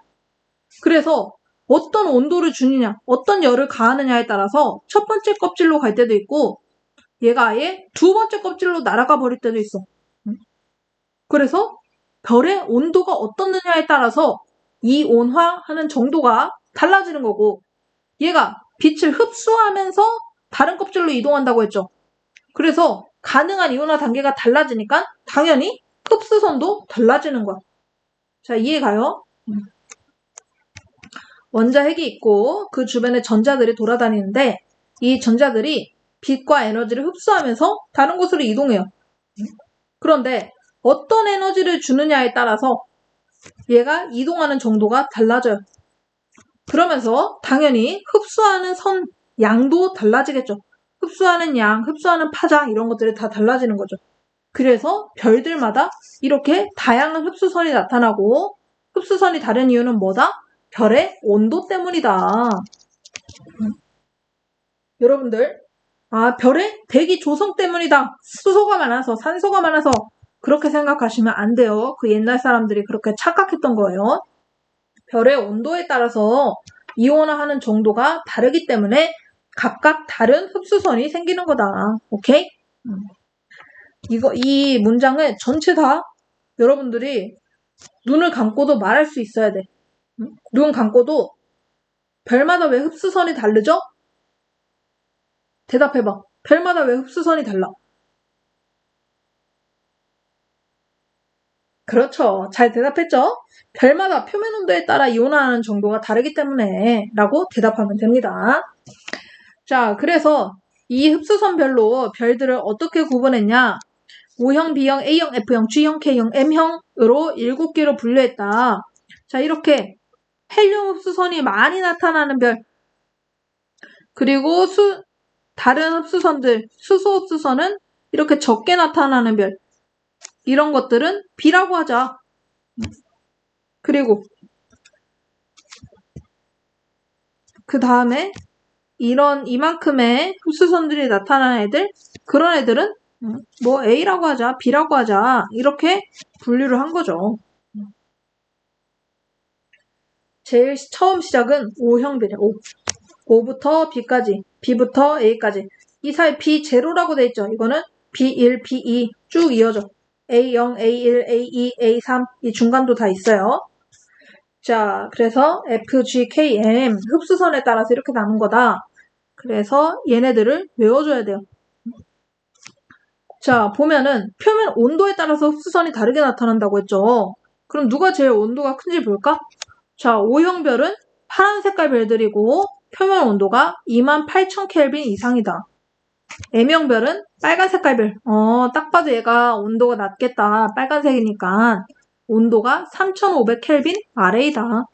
Speaker 1: 그래서 어떤 온도를 주느냐, 어떤 열을 가하느냐에 따라서 첫 번째 껍질로 갈 때도 있고 얘가 아예 두 번째 껍질로 날아가 버릴 때도 있어. 그래서 별의 온도가 어떻느냐에 따라서 이온화하는 정도가 달라지는 거고 얘가 빛을 흡수하면서 다른 껍질로 이동한다고 했죠. 그래서 가능한 이온화 단계가 달라지니까 당연히 흡수선도 달라지는 거야. 자, 이해가요? 원자 핵이 있고 그 주변에 전자들이 돌아다니는데 이 전자들이 빛과 에너지를 흡수하면서 다른 곳으로 이동해요. 그런데 어떤 에너지를 주느냐에 따라서 얘가 이동하는 정도가 달라져요. 그러면서 당연히 흡수하는 선 양도 달라지겠죠. 흡수하는 양, 흡수하는 파장 이런 것들이 다 달라지는 거죠. 그래서 별들마다 이렇게 다양한 흡수선이 나타나고 흡수선이 다른 이유는 뭐다? 별의 온도 때문이다. 여러분들, 별의 대기 조성 때문이다. 수소가 많아서, 산소가 많아서 그렇게 생각하시면 안 돼요. 그 옛날 사람들이 그렇게 착각했던 거예요. 별의 온도에 따라서 이온화하는 정도가 다르기 때문에 각각 다른 흡수선이 생기는 거다. 오케이? 이 문장을 전체 다 여러분들이 눈을 감고도 말할 수 있어야 돼. 눈 감고도 별마다 왜 흡수선이 다르죠? 대답해봐. 별마다 왜 흡수선이 달라? 그렇죠. 잘 대답했죠? 별마다 표면 온도에 따라 이온화하는 정도가 다르기 때문에 라고 대답하면 됩니다. 자, 그래서 이 흡수선별로 별들을 어떻게 구분했냐? O형, B형, A형, F형, G형, K형, M형으로 7개로 분류했다. 자, 이렇게 헬륨 흡수선이 많이 나타나는 별, 그리고 다른 흡수선들, 수소 흡수선은 이렇게 적게 나타나는 별, 이런 것들은 B라고 하자. 그리고 그 다음에 이만큼의 흡수선들이 나타나는 애들, 그런 애들은 뭐 A라고 하자, B라고 하자, 이렇게 분류를 한 거죠. 제일 처음 시작은 O형별이야. O부터 B까지, B부터 A까지. 이 사이 B0라고 돼 있죠. 이거는 B1, B2 쭉 이어져. A0, A1, A2, A3 이 중간도 다 있어요. 자, 그래서 F, G, K, M 흡수선에 따라서 이렇게 나눈 거다. 그래서 얘네들을 외워줘야 돼요. 자, 보면은 표면 온도에 따라서 흡수선이 다르게 나타난다고 했죠. 그럼 누가 제일 온도가 큰지 볼까? 자, O형별은 파란 색깔 별들이고 표면 온도가 28,000켈빈 이상이다. M형별은 빨간 색깔 별. 딱 봐도 얘가 온도가 낮겠다. 빨간색이니까 온도가 3,500켈빈 아래이다.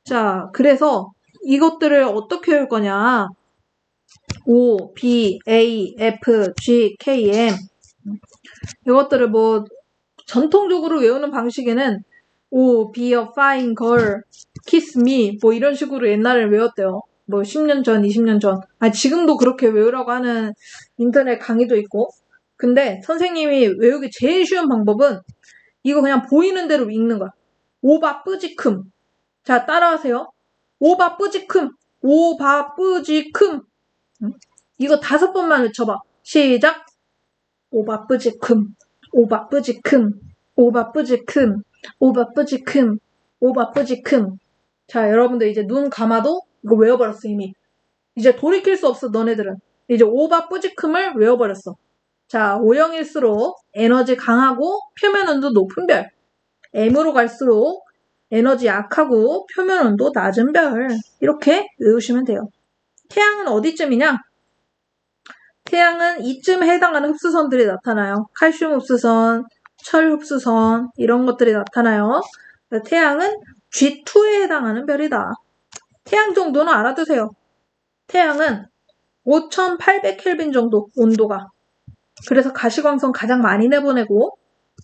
Speaker 1: 자, 그래서 이것들을 어떻게 외울 거냐? O, B, A, F, G, K, M 이것들을 뭐 전통적으로 외우는 방식에는 O, be a fine girl, kiss me 뭐 이런 식으로 옛날에 외웠대요. 뭐 10년 전, 20년 전. 지금도 그렇게 외우라고 하는 인터넷 강의도 있고. 근데 선생님이 외우기 제일 쉬운 방법은 이거 그냥 보이는 대로 읽는 거야. 오바 뿌지큼. 자, 따라하세요. 오바 뿌지큼. 오바 뿌지큼. 이거 5번만 외쳐봐. 시작. 오바 뿌지큼. 오바 뿌지큼. 오바 뿌지큼. 오바 뿌지큼. 오바 뿌지큼. 자, 여러분들 이제 눈 감아도 이거 외워버렸어, 이미. 이제 돌이킬 수 없어, 너네들은. 이제 오바 뿌지큼을 외워버렸어. 자, O형일수록 에너지 강하고 표면 온도 높은 별. M으로 갈수록 에너지 약하고 표면 온도 낮은 별. 이렇게 외우시면 돼요. 태양은 어디쯤이냐? 태양은 이쯤에 해당하는 흡수선들이 나타나요. 칼슘 흡수선, 철 흡수선 이런 것들이 나타나요. 태양은 G2에 해당하는 별이다. 태양 정도는 알아두세요. 태양은 5800켈빈 정도 온도가. 그래서 가시광선 가장 많이 내보내고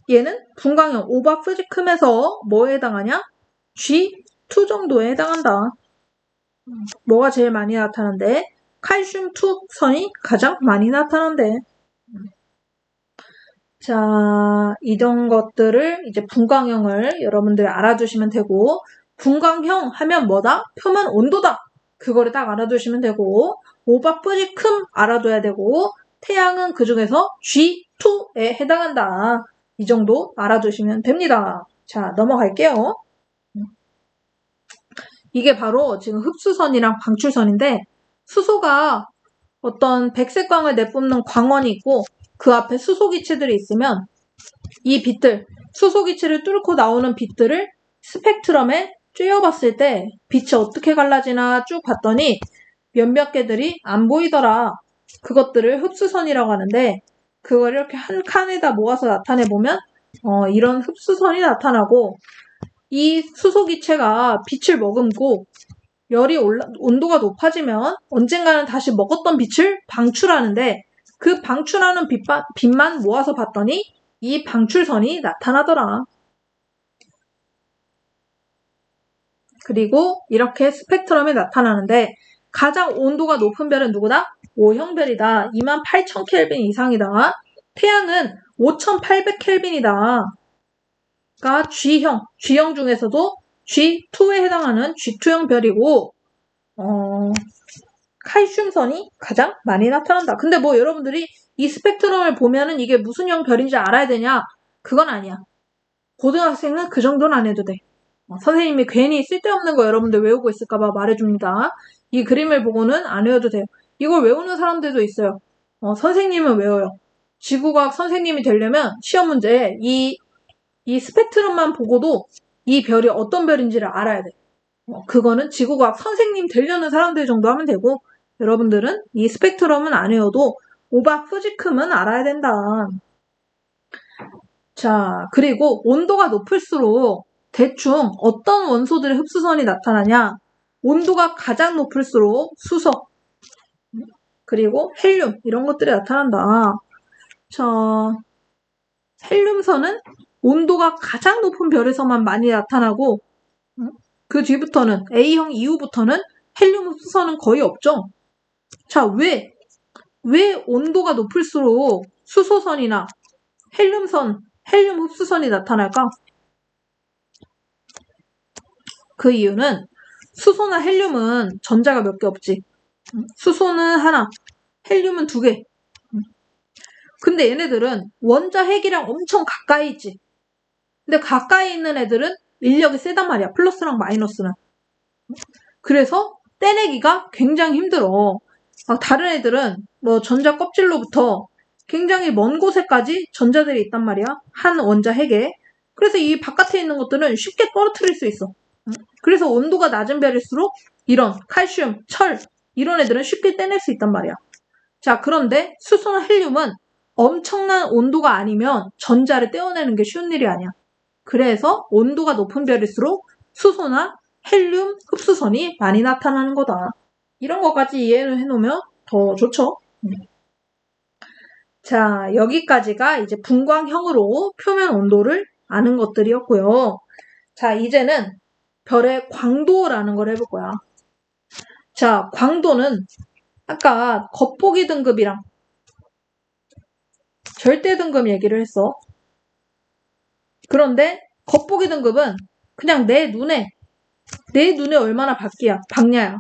Speaker 1: 얘는 분광형 오바 프지큼에서 뭐에 해당하냐? G2 정도에 해당한다. 뭐가 제일 많이 나타난대? 칼슘 2선이 가장 많이 나타난대. 자, 이런 것들을 이제 분광형을 여러분들이 알아두시면 되고 분광형 하면 뭐다? 표면 온도다. 그거를 딱 알아두시면 되고 오바 프지큼 알아둬야 되고 태양은 그 중에서 G2에 해당한다. 이 정도 알아두시면 됩니다. 자, 넘어갈게요. 이게 바로 지금 흡수선이랑 방출선인데 수소가 어떤 백색광을 내뿜는 광원이 있고 그 앞에 수소기체들이 있으면 이 빛들, 수소기체를 뚫고 나오는 빛들을 스펙트럼에 쬐어봤을 때 빛이 어떻게 갈라지나 쭉 봤더니 몇몇 개들이 안 보이더라. 그것들을 흡수선이라고 하는데 그걸 이렇게 한 칸에다 모아서 나타내보면 이런 흡수선이 나타나고 이 수소기체가 빛을 머금고 온도가 높아지면 언젠가는 다시 먹었던 빛을 방출하는데 그 방출하는 빛만 모아서 봤더니 이 방출선이 나타나더라. 그리고 이렇게 스펙트럼이 나타나는데 가장 온도가 높은 별은 누구다? O형별이다. 28,000켈빈 이상이다. 태양은 5,800켈빈이다. 가 G형 중에서도 G2에 해당하는 G2형 별이고 칼슘선이 가장 많이 나타난다. 근데 뭐 여러분들이 이 스펙트럼을 보면은 이게 무슨 형 별인지 알아야 되냐? 그건 아니야. 고등학생은 그 정도는 안 해도 돼. 선생님이 괜히 쓸데없는 거 여러분들 외우고 있을까봐 말해줍니다. 이 그림을 보고는 안 외워도 돼요. 이걸 외우는 사람들도 있어요. 선생님은 외워요. 지구과학 선생님이 되려면 시험 문제에 이 스펙트럼만 보고도 이 별이 어떤 별인지를 알아야 돼. 그거는 지구과학 선생님 되려는 사람들 정도 하면 되고, 여러분들은 이 스펙트럼은 안 외워도 오박 후지큼은 알아야 된다. 자, 그리고 온도가 높을수록 대충 어떤 원소들의 흡수선이 나타나냐? 온도가 가장 높을수록 수소, 그리고 헬륨 이런 것들이 나타난다. 자, 헬륨선은 온도가 가장 높은 별에서만 많이 나타나고 그 뒤부터는 A형 이후부터는 헬륨 흡수선은 거의 없죠. 자, 왜 온도가 높을수록 수소선이나 헬륨 흡수선이 나타날까? 그 이유는 수소나 헬륨은 전자가 몇 개 없지. 수소는 하나, 헬륨은 2개. 근데 얘네들은 원자 핵이랑 엄청 가까이 있지. 근데 가까이 있는 애들은 인력이 세단 말이야. 플러스랑 마이너스는. 그래서 떼내기가 굉장히 힘들어. 다른 애들은 뭐 전자 껍질로부터 굉장히 먼 곳에까지 전자들이 있단 말이야. 한 원자 핵에. 그래서 이 바깥에 있는 것들은 쉽게 떨어뜨릴 수 있어. 그래서 온도가 낮은 별일수록 이런 칼슘, 철 이런 애들은 쉽게 떼낼 수 있단 말이야. 자, 그런데 수소나 헬륨은 엄청난 온도가 아니면 전자를 떼어내는 게 쉬운 일이 아니야. 그래서 온도가 높은 별일수록 수소나 헬륨 흡수선이 많이 나타나는 거다. 이런 것까지 이해를 해놓으면 더 좋죠. 자, 여기까지가 이제 분광형으로 표면 온도를 아는 것들이었고요. 자, 이제는 별의 광도라는 걸 해볼 거야. 자, 광도는 아까 겉보기 등급이랑 절대 등급 얘기를 했어. 그런데 겉보기 등급은 그냥 내 눈에 얼마나 밝냐야.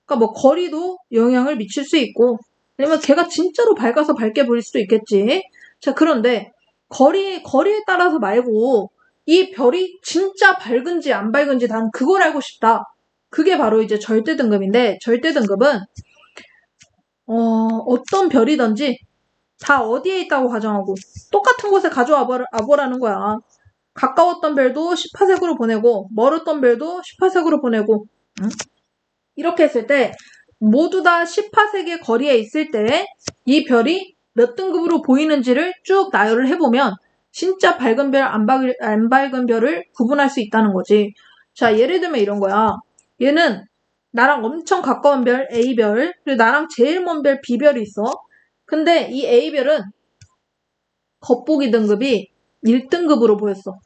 Speaker 1: 그러니까 뭐 거리도 영향을 미칠 수 있고, 아니면 걔가 진짜로 밝아서 밝게 보일 수도 있겠지. 자, 그런데 거리에 따라서 말고 이 별이 진짜 밝은지 안 밝은지 난 그걸 알고 싶다. 그게 바로 이제 절대 등급인데, 절대 등급은 어떤 별이든지 다 어디에 있다고 가정하고 똑같은 곳에 가져와 보라는 거야. 가까웠던 별도 10파색으로 보내고 멀었던 별도 10파색으로 보내고 이렇게 했을 때 모두 다 10파색의 거리에 있을 때 이 별이 몇 등급으로 보이는지를 쭉 나열을 해보면 진짜 밝은 별, 안 밝은 별을 구분할 수 있다는 거지. 자, 예를 들면 이런 거야. 얘는 나랑 엄청 가까운 별 A별, 그리고 나랑 제일 먼 별 B별이 있어. 근데 이 A별은 겉보기 등급이 1등급으로 보였어.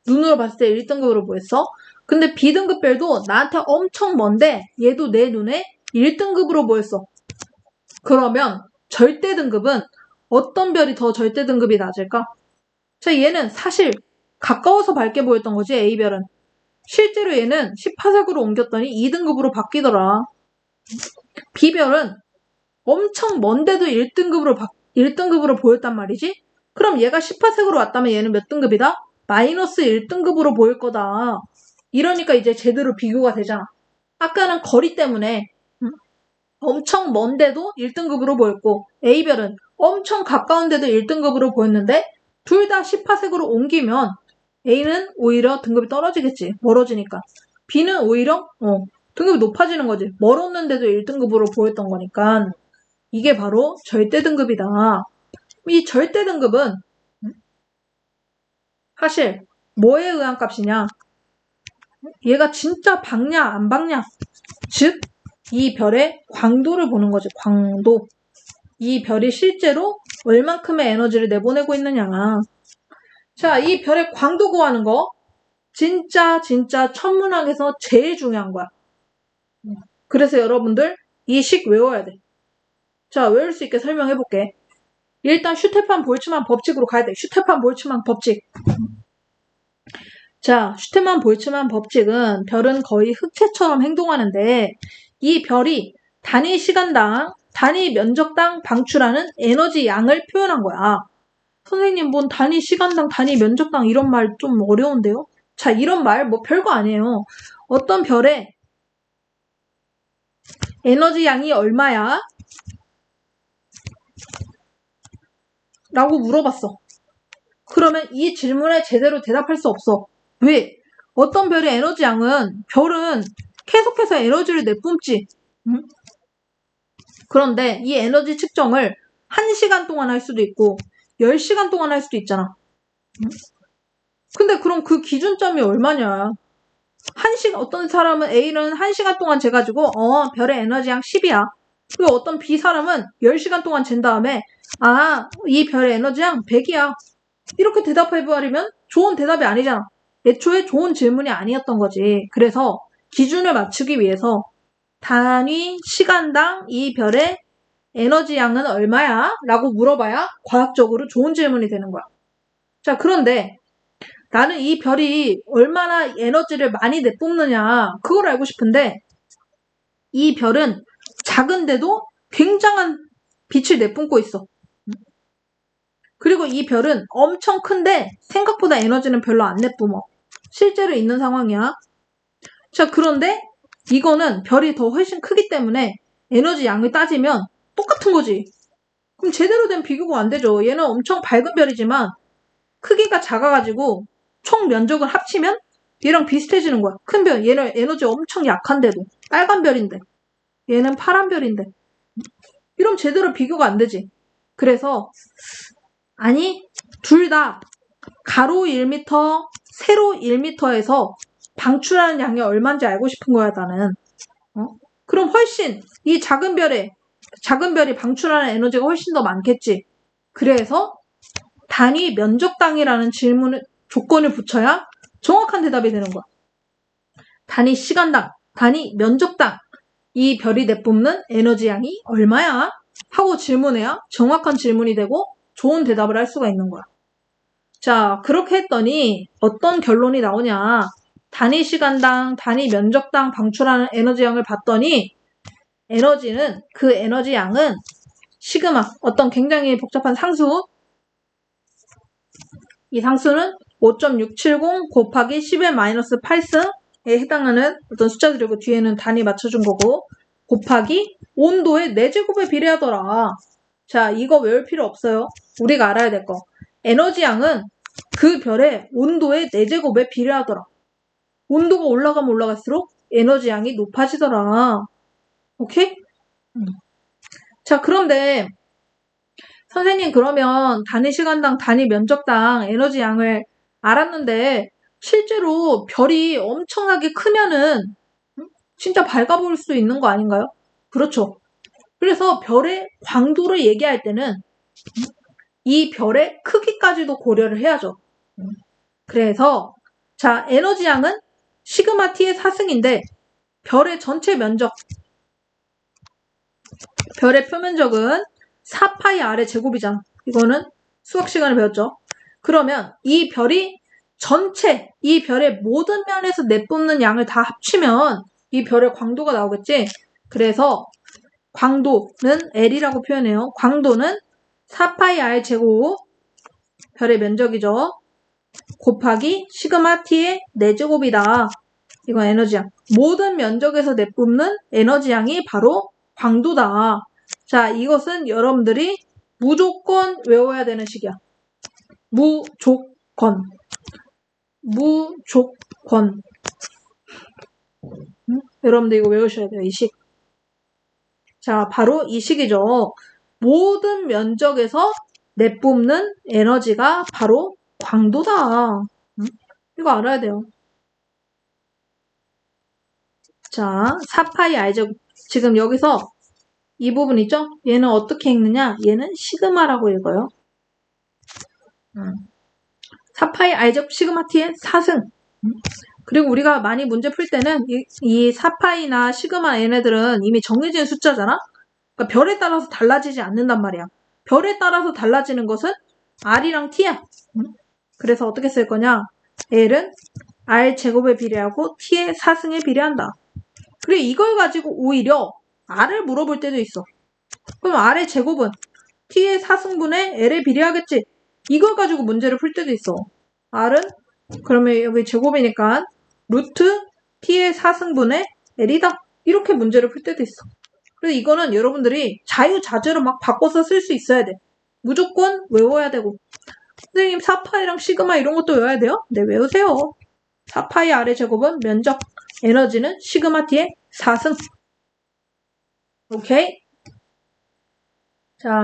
Speaker 1: 눈으로 봤을 때 1등급으로 보였어. 근데 B등급 별도 나한테 엄청 먼데 얘도 내 눈에 1등급으로 보였어. 그러면 절대 등급은 어떤 별이 더 절대 등급이 낮을까? 자, 얘는 사실 가까워서 밝게 보였던 거지, A별은. 실제로 얘는 10파색으로 옮겼더니 2등급으로 바뀌더라. B별은 엄청 먼데도 1등급으로 보였단 말이지? 그럼 얘가 10파색으로 왔다면 얘는 몇 등급이다? 마이너스 1등급으로 보일 거다. 이러니까 이제 제대로 비교가 되잖아. 아까는 거리 때문에 엄청 먼데도 1등급으로 보였고 A별은 엄청 가까운데도 1등급으로 보였는데 둘 다 10파색으로 옮기면 A는 오히려 등급이 떨어지겠지. 멀어지니까. B는 오히려 등급이 높아지는 거지. 멀었는데도 1등급으로 보였던 거니까. 이게 바로 절대 등급이다. 이 절대 등급은 사실 뭐에 의한 값이냐? 얘가 진짜 밝냐 안 밝냐? 즉 이 별의 광도를 보는 거지. 광도. 이 별이 실제로 얼만큼의 에너지를 내보내고 있느냐. 자, 이 별의 광도 구하는 거 진짜 천문학에서 제일 중요한 거야. 그래서 여러분들 이 식 외워야 돼. 자, 외울 수 있게 설명해 볼게. 일단 슈테판 볼츠만 법칙으로 가야 돼. 슈테판 볼츠만 법칙. 자, 슈테만 볼츠만 법칙은 별은 거의 흑채처럼 행동하는데 이 별이 단위 시간당, 단위 면적당 방출하는 에너지 양을 표현한 거야. 선생님, 뭔 단위 시간당, 단위 면적당 이런 말 좀 어려운데요? 자, 이런 말 뭐 별거 아니에요. 어떤 별의 에너지 양이 얼마야? 라고 물어봤어. 그러면 이 질문에 제대로 대답할 수 없어. 왜? 어떤 별의 에너지 양은 별은 계속해서 에너지를 내뿜지. 응? 그런데 이 에너지 측정을 1시간 동안 할 수도 있고 10시간 동안 할 수도 있잖아. 응? 근데 그럼 그 기준점이 얼마냐? 어떤 사람은 A는 1시간 동안 재가지고 별의 에너지 양 10이야. 그리고 어떤 B 사람은 10시간 동안 잰 다음에 이 별의 에너지 양 100이야. 이렇게 대답해버리면 좋은 대답이 아니잖아. 애초에 좋은 질문이 아니었던 거지. 그래서 기준을 맞추기 위해서 단위 시간당 이 별의 에너지 양은 얼마야? 라고 물어봐야 과학적으로 좋은 질문이 되는 거야. 자, 그런데 나는 이 별이 얼마나 에너지를 많이 내뿜느냐 그걸 알고 싶은데 이 별은 작은데도 굉장한 빛을 내뿜고 있어. 그리고 이 별은 엄청 큰데 생각보다 에너지는 별로 안 내뿜어. 실제로 있는 상황이야. 자, 그런데 이거는 별이 더 훨씬 크기 때문에 에너지 양을 따지면 똑같은 거지. 그럼 제대로 된 비교가 안 되죠. 얘는 엄청 밝은 별이지만 크기가 작아가지고 총 면적을 합치면 얘랑 비슷해지는 거야. 큰 별, 얘는 에너지 엄청 약한데도 빨간 별인데 얘는 파란 별인데 이러면 제대로 비교가 안 되지. 그래서 아니 둘 다 가로 1m, 세로 1m에서 방출하는 양이 얼마인지 알고 싶은 거야 나는. 그럼 훨씬 이 작은 별이 방출하는 에너지가 훨씬 더 많겠지. 그래서 단위 면적당이라는 조건을 붙여야 정확한 대답이 되는 거야. 단위 시간당, 단위 면적당 이 별이 내뿜는 에너지 양이 얼마야? 하고 질문해야 정확한 질문이 되고 좋은 대답을 할 수가 있는 거야. 자, 그렇게 했더니 어떤 결론이 나오냐. 단위 시간당, 단위 면적당 방출하는 에너지 양을 봤더니 그 에너지 양은 시그마, 어떤 굉장히 복잡한 상수, 이 상수는 5.670 곱하기 10의 마이너스 8승에 해당하는 어떤 숫자들이고 뒤에는 단위 맞춰준 거고 곱하기 온도의 4제곱에 비례하더라. 자, 이거 외울 필요 없어요. 우리가 알아야 될 거. 에너지 양은 그 별의 온도의 4제곱에 비례하더라. 온도가 올라가면 올라갈수록 에너지 양이 높아지더라. 오케이? 자, 그런데 선생님 그러면 단위 시간당 단위 면적당 에너지 양을 알았는데 실제로 별이 엄청나게 크면은 진짜 밝아 보일 수도 있는 거 아닌가요? 그렇죠. 그래서 별의 광도를 얘기할 때는 이 별의 크기까지도 고려를 해야죠. 그래서 자, 에너지 양은 시그마 t의 4승인데 별의 전체 면적, 별의 표면적은 4파이 r의 제곱이잖아. 이거는 수학 시간에 배웠죠. 그러면 이 별의 모든 면에서 내뿜는 양을 다 합치면 이 별의 광도가 나오겠지. 그래서 광도는 L이라고 표현해요. 광도는 4파이 r 제곱 별의 면적이죠. 곱하기 시그마 t의 4제곱이다. 이건 에너지양. 모든 면적에서 내뿜는 에너지양이 바로 광도다. 자, 이것은 여러분들이 무조건 외워야 되는 식이야. 무조건. 여러분들 이거 외우셔야 돼요. 이 식. 자, 바로 이 식이죠. 모든 면적에서 내뿜는 에너지가 바로 광도다. 이거 알아야 돼요. 자, 4파이 r제곱. 지금 여기서 이 부분 있죠? 얘는 어떻게 읽느냐? 얘는 시그마라고 읽어요. 4파이 r제곱 시그마 t의 4승. 그리고 우리가 많이 문제 풀 때는 이 4파이나 시그마 얘네들은 이미 정해진 숫자잖아? 그러니까 별에 따라서 달라지지 않는단 말이야. 별에 따라서 달라지는 것은 r이랑 t야. 그래서 어떻게 쓸 거냐? L은 R 제곱에 비례하고 T의 4승에 비례한다. 그래 이걸 가지고 오히려 R을 물어볼 때도 있어. 그럼 R의 제곱은 T의 4승분의 L에 비례하겠지. 이걸 가지고 문제를 풀 때도 있어. R은 그러면 여기 제곱이니까 루트 T의 4승분의 L이다. 이렇게 문제를 풀 때도 있어. 그래서 이거는 여러분들이 자유자재로 막 바꿔서 쓸 수 있어야 돼. 무조건 외워야 되고. 선생님 4파이랑 시그마 이런 것도 외워야 돼요? 네, 외우세요. 4파이 R의 제곱은 면적, 에너지는 시그마 T의 4승. 오케이? 자,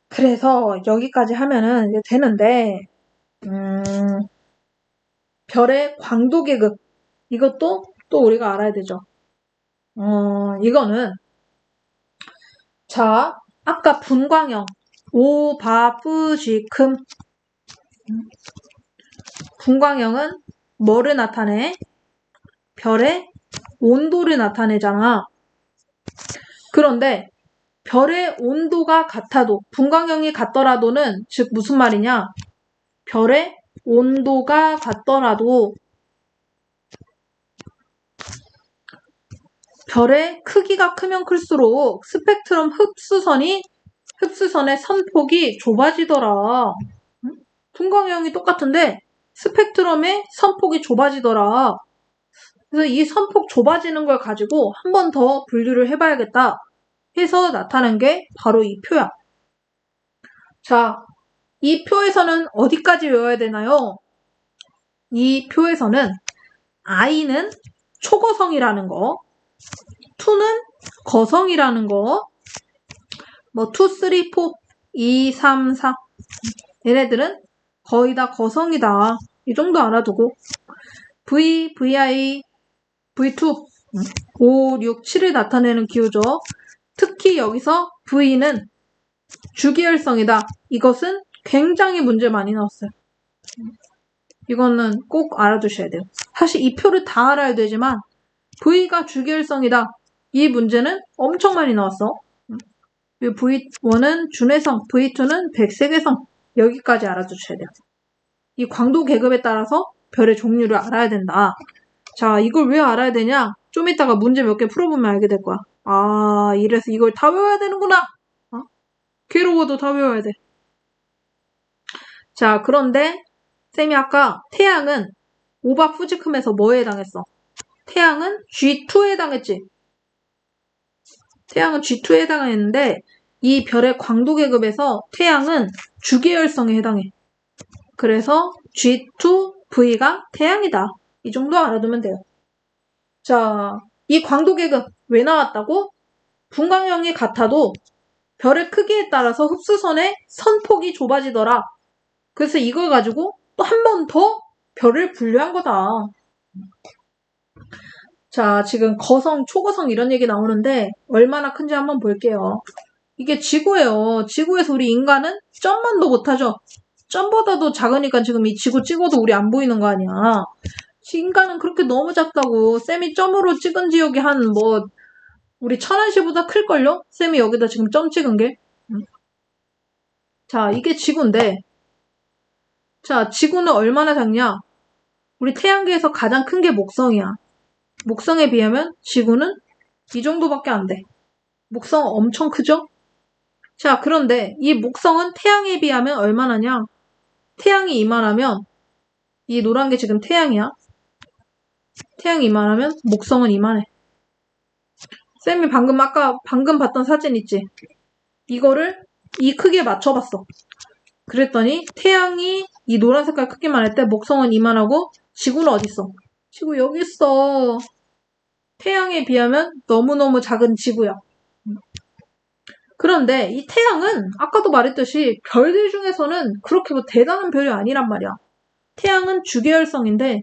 Speaker 1: 그래서 여기까지 하면은 이제 되는데, 별의 광도 계급. 이것도 또 우리가 알아야 되죠. 이거는, 자, 아까 분광형. 오바프지큼. 분광형은 뭐를 나타내? 별의 온도를 나타내잖아. 그런데 별의 온도가 같아도, 분광형이 같더라도는, 즉 무슨 말이냐? 별의 온도가 같더라도 별의 크기가 크면 클수록 스펙트럼 흡수선의 선폭이 좁아지더라. 분광형이 똑같은데 스펙트럼의 선폭이 좁아지더라. 그래서 이 선폭 좁아지는 걸 가지고 한 번 더 분류를 해봐야겠다 해서 나타난 게 바로 이 표야. 자, 이 표에서는 어디까지 외워야 되나요? 이 표에서는 I는 초거성이라는 거, 2는 거성이라는 거, 뭐 2, 3, 4, 2, 3, 4 얘네들은 거의 다 거성이다. 이 정도 알아두고 V, VI, V2, 5, 6, 7을 나타내는 기호죠. 특히 여기서 V는 주기율성이다. 이것은 굉장히 문제 많이 나왔어요. 이거는 꼭 알아두셔야 돼요. 사실 이 표를 다 알아야 되지만 V가 주기율성이다. 이 문제는 엄청 많이 나왔어. V1은 준해성, V2는 백색외성. 여기까지 알아두셔야 돼요. 이 광도 계급에 따라서 별의 종류를 알아야 된다. 자, 이걸 왜 알아야 되냐? 좀 이따가 문제 몇 개 풀어보면 알게 될 거야. 아, 이래서 이걸 다 외워야 되는구나. 괴로워도 다 외워야 돼. 자, 그런데 쌤이 아까 태양은 오바 푸지큼에서 뭐에 해당했어? 태양은 G2에 해당했지. 태양은 G2에 해당했는데 이 별의 광도 계급에서 태양은 주계열성에 해당해. 그래서 G2V가 태양이다. 이 정도 알아두면 돼요. 자, 이 광도 계급 왜 나왔다고? 분광형이 같아도 별의 크기에 따라서 흡수선의 선폭이 좁아지더라. 그래서 이걸 가지고 또 한 번 더 별을 분류한 거다. 자, 지금 거성, 초거성 이런 얘기 나오는데 얼마나 큰지 한번 볼게요. 이게 지구예요. 지구에서 우리 인간은 점만도 못하죠. 점보다도 작으니까 지금 이 지구 찍어도 우리 안 보이는 거 아니야. 인간은 그렇게 너무 작다고. 쌤이 점으로 찍은 지역이 우리 천안시보다 클걸요? 쌤이 여기다 지금 점 찍은 게. 자, 이게 지구인데. 자, 지구는 얼마나 작냐? 우리 태양계에서 가장 큰 게 목성이야. 목성에 비하면 지구는 이 정도밖에 안 돼. 목성 엄청 크죠? 자, 그런데 이 목성은 태양에 비하면 얼마나냐? 태양이 이만하면 이 노란 게 지금 태양이야. 태양이 이만하면 목성은 이만해. 쌤이 방금 봤던 사진 있지? 이거를 이 크기에 맞춰봤어. 그랬더니 태양이 이 노란 색깔 크기만 할 때 목성은 이만하고 지구는 어딨어? 지구 여기 있어. 태양에 비하면 너무너무 작은 지구야. 그런데 이 태양은 아까도 말했듯이 별들 중에서는 그렇게 대단한 별이 아니란 말이야. 태양은 주계열성인데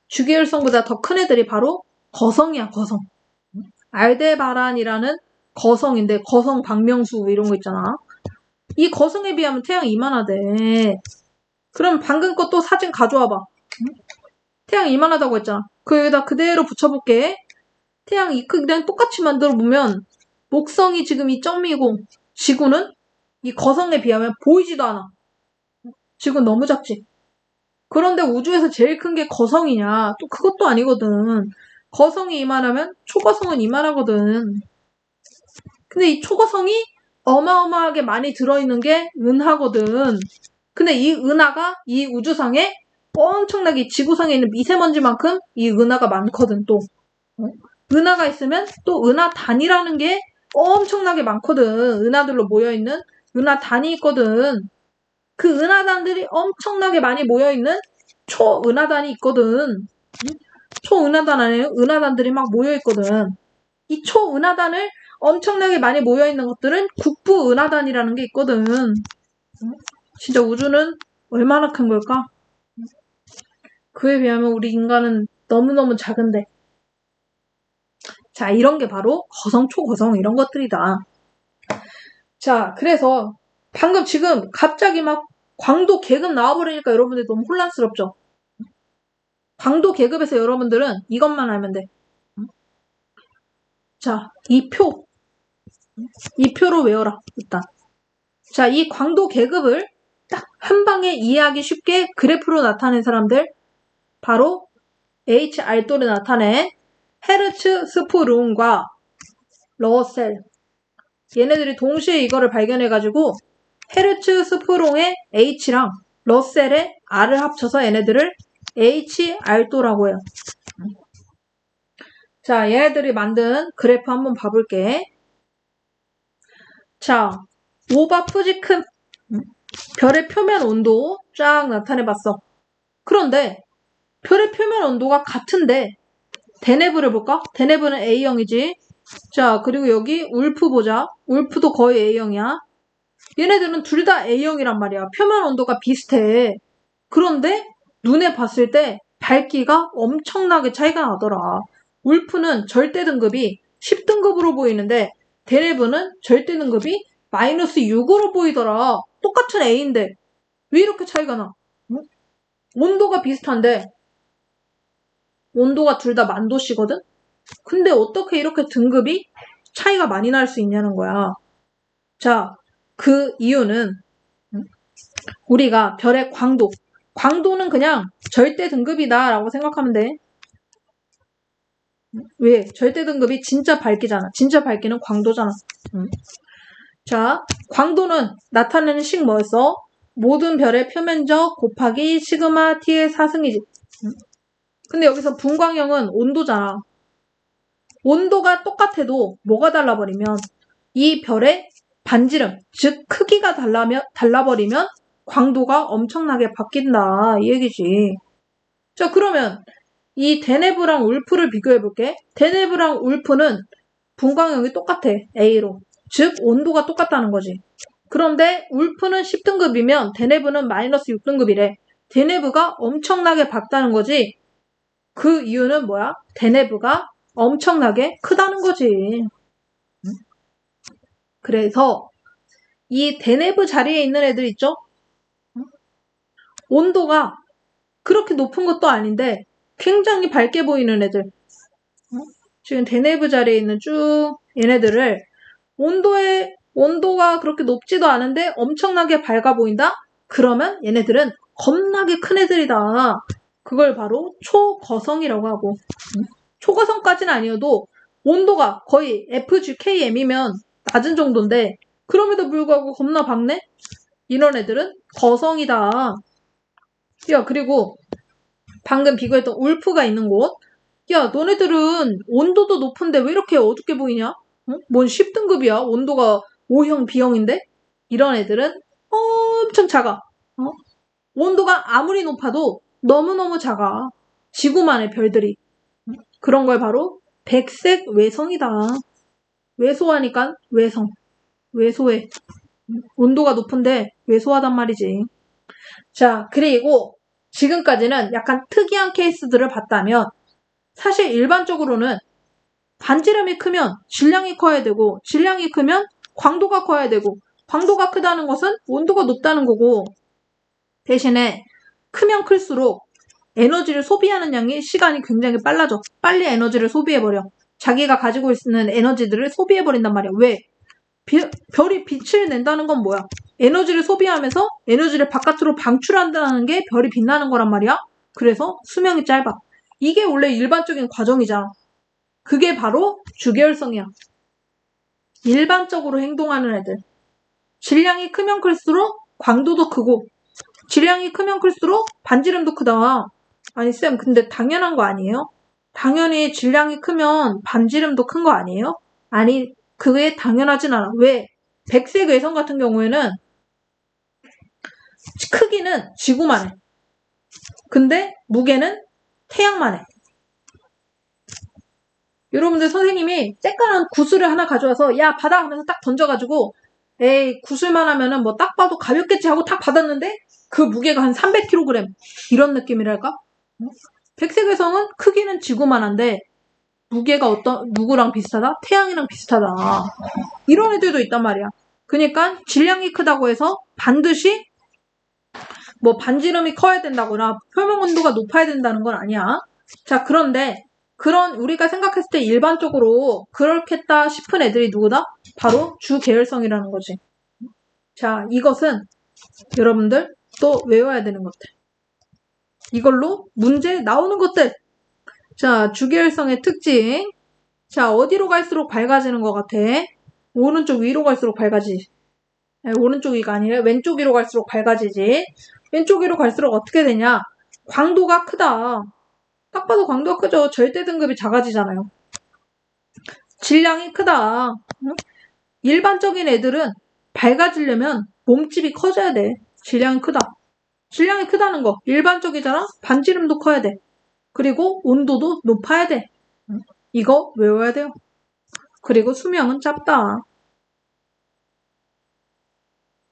Speaker 1: 주계열성보다 더 큰 애들이 바로 거성이야, 거성. 알데바란이라는 거성인데 거성 박명수 이런 거 있잖아. 이 거성에 비하면 태양이 이만하대. 그럼 방금 거 또 사진 가져와봐. 태양이 이만하다고 했잖아. 그 여기다 그대로 붙여볼게. 태양 이 크기랑 똑같이 만들어보면 목성이 지금 이 점이고 지구는 이 거성에 비하면 보이지도 않아. 지구는 너무 작지. 그런데 우주에서 제일 큰 게 거성이냐? 또 그것도 아니거든. 거성이 이만하면 초거성은 이만하거든. 근데 이 초거성이 어마어마하게 많이 들어있는 게 은하거든. 근데 이 은하가 이 우주상에 엄청나게 지구상에 있는 미세먼지만큼 이 은하가 많거든 또. 은하가 있으면 또 은하단이라는 게 엄청나게 많거든. 은하들로 모여있는 은하단이 있거든. 그 은하단들이 엄청나게 많이 모여있는 초은하단이 있거든. 초은하단 안에 은하단들이 막 모여있거든. 이 초은하단을 엄청나게 많이 모여있는 것들은 국부은하단이라는 게 있거든. 진짜 우주는 얼마나 큰 걸까? 그에 비하면 우리 인간은 너무너무 작은데. 자, 이런 게 바로 거성, 초거성 이런 것들이다. 자, 그래서 방금 지금 갑자기 막 광도 계급 나와버리니까 여러분들 너무 혼란스럽죠? 광도 계급에서 여러분들은 이것만 알면 돼. 자, 이 표로 외워라, 일단. 자, 이 광도 계급을 딱 한 방에 이해하기 쉽게 그래프로 나타낸 사람들, 바로 HR도를 나타낸 헤르츠 스프룽과 러셀. 얘네들이 동시에 이거를 발견해가지고 헤르츠 스프룽의 H랑 러셀의 R을 합쳐서 얘네들을 HR도라고 해요. 자, 얘네들이 만든 그래프 한번 봐볼게. 자, 오바 푸지큰 별의 표면 온도 쫙 나타내봤어. 그런데 별의 표면 온도가 같은데 대내부를 볼까? 대내부는 A형이지. 자, 그리고 여기 울프 보자. 울프도 거의 A형이야. 얘네들은 둘 다 A형이란 말이야. 표면 온도가 비슷해. 그런데 눈에 봤을 때 밝기가 엄청나게 차이가 나더라. 울프는 절대 등급이 10등급으로 보이는데 대내부는 절대 등급이 마이너스 6으로 보이더라. 똑같은 A인데 왜 이렇게 차이가 나? 응? 온도가 비슷한데 온도가 둘 다 10,000도씨거든? 근데 어떻게 이렇게 등급이 차이가 많이 날 수 있냐는 거야. 자, 그 이유는 우리가 별의 광도는 그냥 절대 등급이다라고 생각하면 돼. 왜? 절대 등급이 진짜 밝기잖아. 진짜 밝기는 광도잖아. 자, 광도는 나타내는 식 뭐였어? 모든 별의 표면적 곱하기 시그마 t의 4승이지. 근데 여기서 분광형은 온도잖아. 온도가 똑같아도 뭐가 달라버리면 이 별의 반지름, 즉 크기가 달라버리면 광도가 엄청나게 바뀐다 이 얘기지. 자, 그러면 이 데네브랑 울프를 비교해볼게. 데네브랑 울프는 분광형이 똑같아. A로. 즉 온도가 똑같다는 거지. 그런데 울프는 10등급이면 데네브는 마이너스 6등급이래. 데네브가 엄청나게 밝다는 거지. 그 이유는 뭐야? 데네브가 엄청나게 크다는 거지. 그래서 이 데네브 자리에 있는 애들 있죠? 온도가 그렇게 높은 것도 아닌데 굉장히 밝게 보이는 애들. 지금 데네브 자리에 있는 쭉 얘네들을 온도가 그렇게 높지도 않은데 엄청나게 밝아 보인다? 그러면 얘네들은 겁나게 큰 애들이다. 그걸 바로 초거성이라고 하고. 초거성까지는 아니어도 온도가 거의 FGKM이면 낮은 정도인데 그럼에도 불구하고 겁나 밝네? 이런 애들은 거성이다. 야, 그리고 방금 비교했던 울프가 있는 곳. 야, 너네들은 온도도 높은데 왜 이렇게 어둡게 보이냐? 뭔 10등급이야? 온도가 O형, B형인데? 이런 애들은 엄청 작아. 온도가 아무리 높아도 너무너무 작아. 지구만의 별들이. 그런 걸 바로 백색 외성이다. 왜소하니까 외성. 왜소해. 온도가 높은데 왜소하단 말이지. 자, 그리고 지금까지는 약간 특이한 케이스들을 봤다면 사실 일반적으로는 반지름이 크면 질량이 커야 되고 질량이 크면 광도가 커야 되고 광도가 크다는 것은 온도가 높다는 거고 대신에 크면 클수록 에너지를 소비하는 양이 시간이 굉장히 빨라져. 빨리 에너지를 소비해버려. 자기가 가지고 있는 에너지들을 소비해버린단 말이야. 왜? 별이 빛을 낸다는 건 뭐야? 에너지를 소비하면서 에너지를 바깥으로 방출한다는 게 별이 빛나는 거란 말이야. 그래서 수명이 짧아. 이게 원래 일반적인 과정이잖아. 그게 바로 주계열성이야. 일반적으로 행동하는 애들. 질량이 크면 클수록 광도도 크고 질량이 크면 클수록 반지름도 크다. 아니 쌤 근데 당연한 거 아니에요? 당연히 질량이 크면 반지름도 큰 거 아니에요? 아니 그게 당연하진 않아. 왜? 백색 외성 같은 경우에는 크기는 지구만 해. 근데 무게는 태양만 해. 여러분들 선생님이 쬐까만 구슬을 하나 가져와서 야 받아 하면서 딱 던져가지고 에이 구슬만 하면은 뭐 딱 봐도 가볍겠지 하고 딱 받았는데 그 무게가 한 300kg 이런 느낌이랄까? 백색 외성은 크기는 지구만한데 무게가 누구랑 비슷하다? 태양이랑 비슷하다. 이런 애들도 있단 말이야. 그러니까 질량이 크다고 해서 반드시 뭐 반지름이 커야 된다거나 표면 온도가 높아야 된다는 건 아니야. 자, 그런데 그런 우리가 생각했을 때 일반적으로 그렇겠다 싶은 애들이 누구다? 바로 주계열성이라는 거지. 자, 이것은 여러분들 또 외워야 되는 것들. 이걸로 문제 나오는 것들. 자, 주계열성의 특징. 자, 어디로 갈수록 밝아지는 것 같아? 오른쪽 위로 갈수록 밝아지지. 아니, 오른쪽 위가 아니라 왼쪽 위로 갈수록 밝아지지. 왼쪽 위로 갈수록 어떻게 되냐? 광도가 크다. 딱 봐도 광도가 크죠. 절대 등급이 작아지잖아요. 질량이 크다. 응? 일반적인 애들은 밝아지려면 몸집이 커져야 돼. 질량이 크다. 질량이 크다는 거 일반적이잖아. 반지름도 커야 돼. 그리고 온도도 높아야 돼. 응? 이거 외워야 돼요. 그리고 수명은 짧다.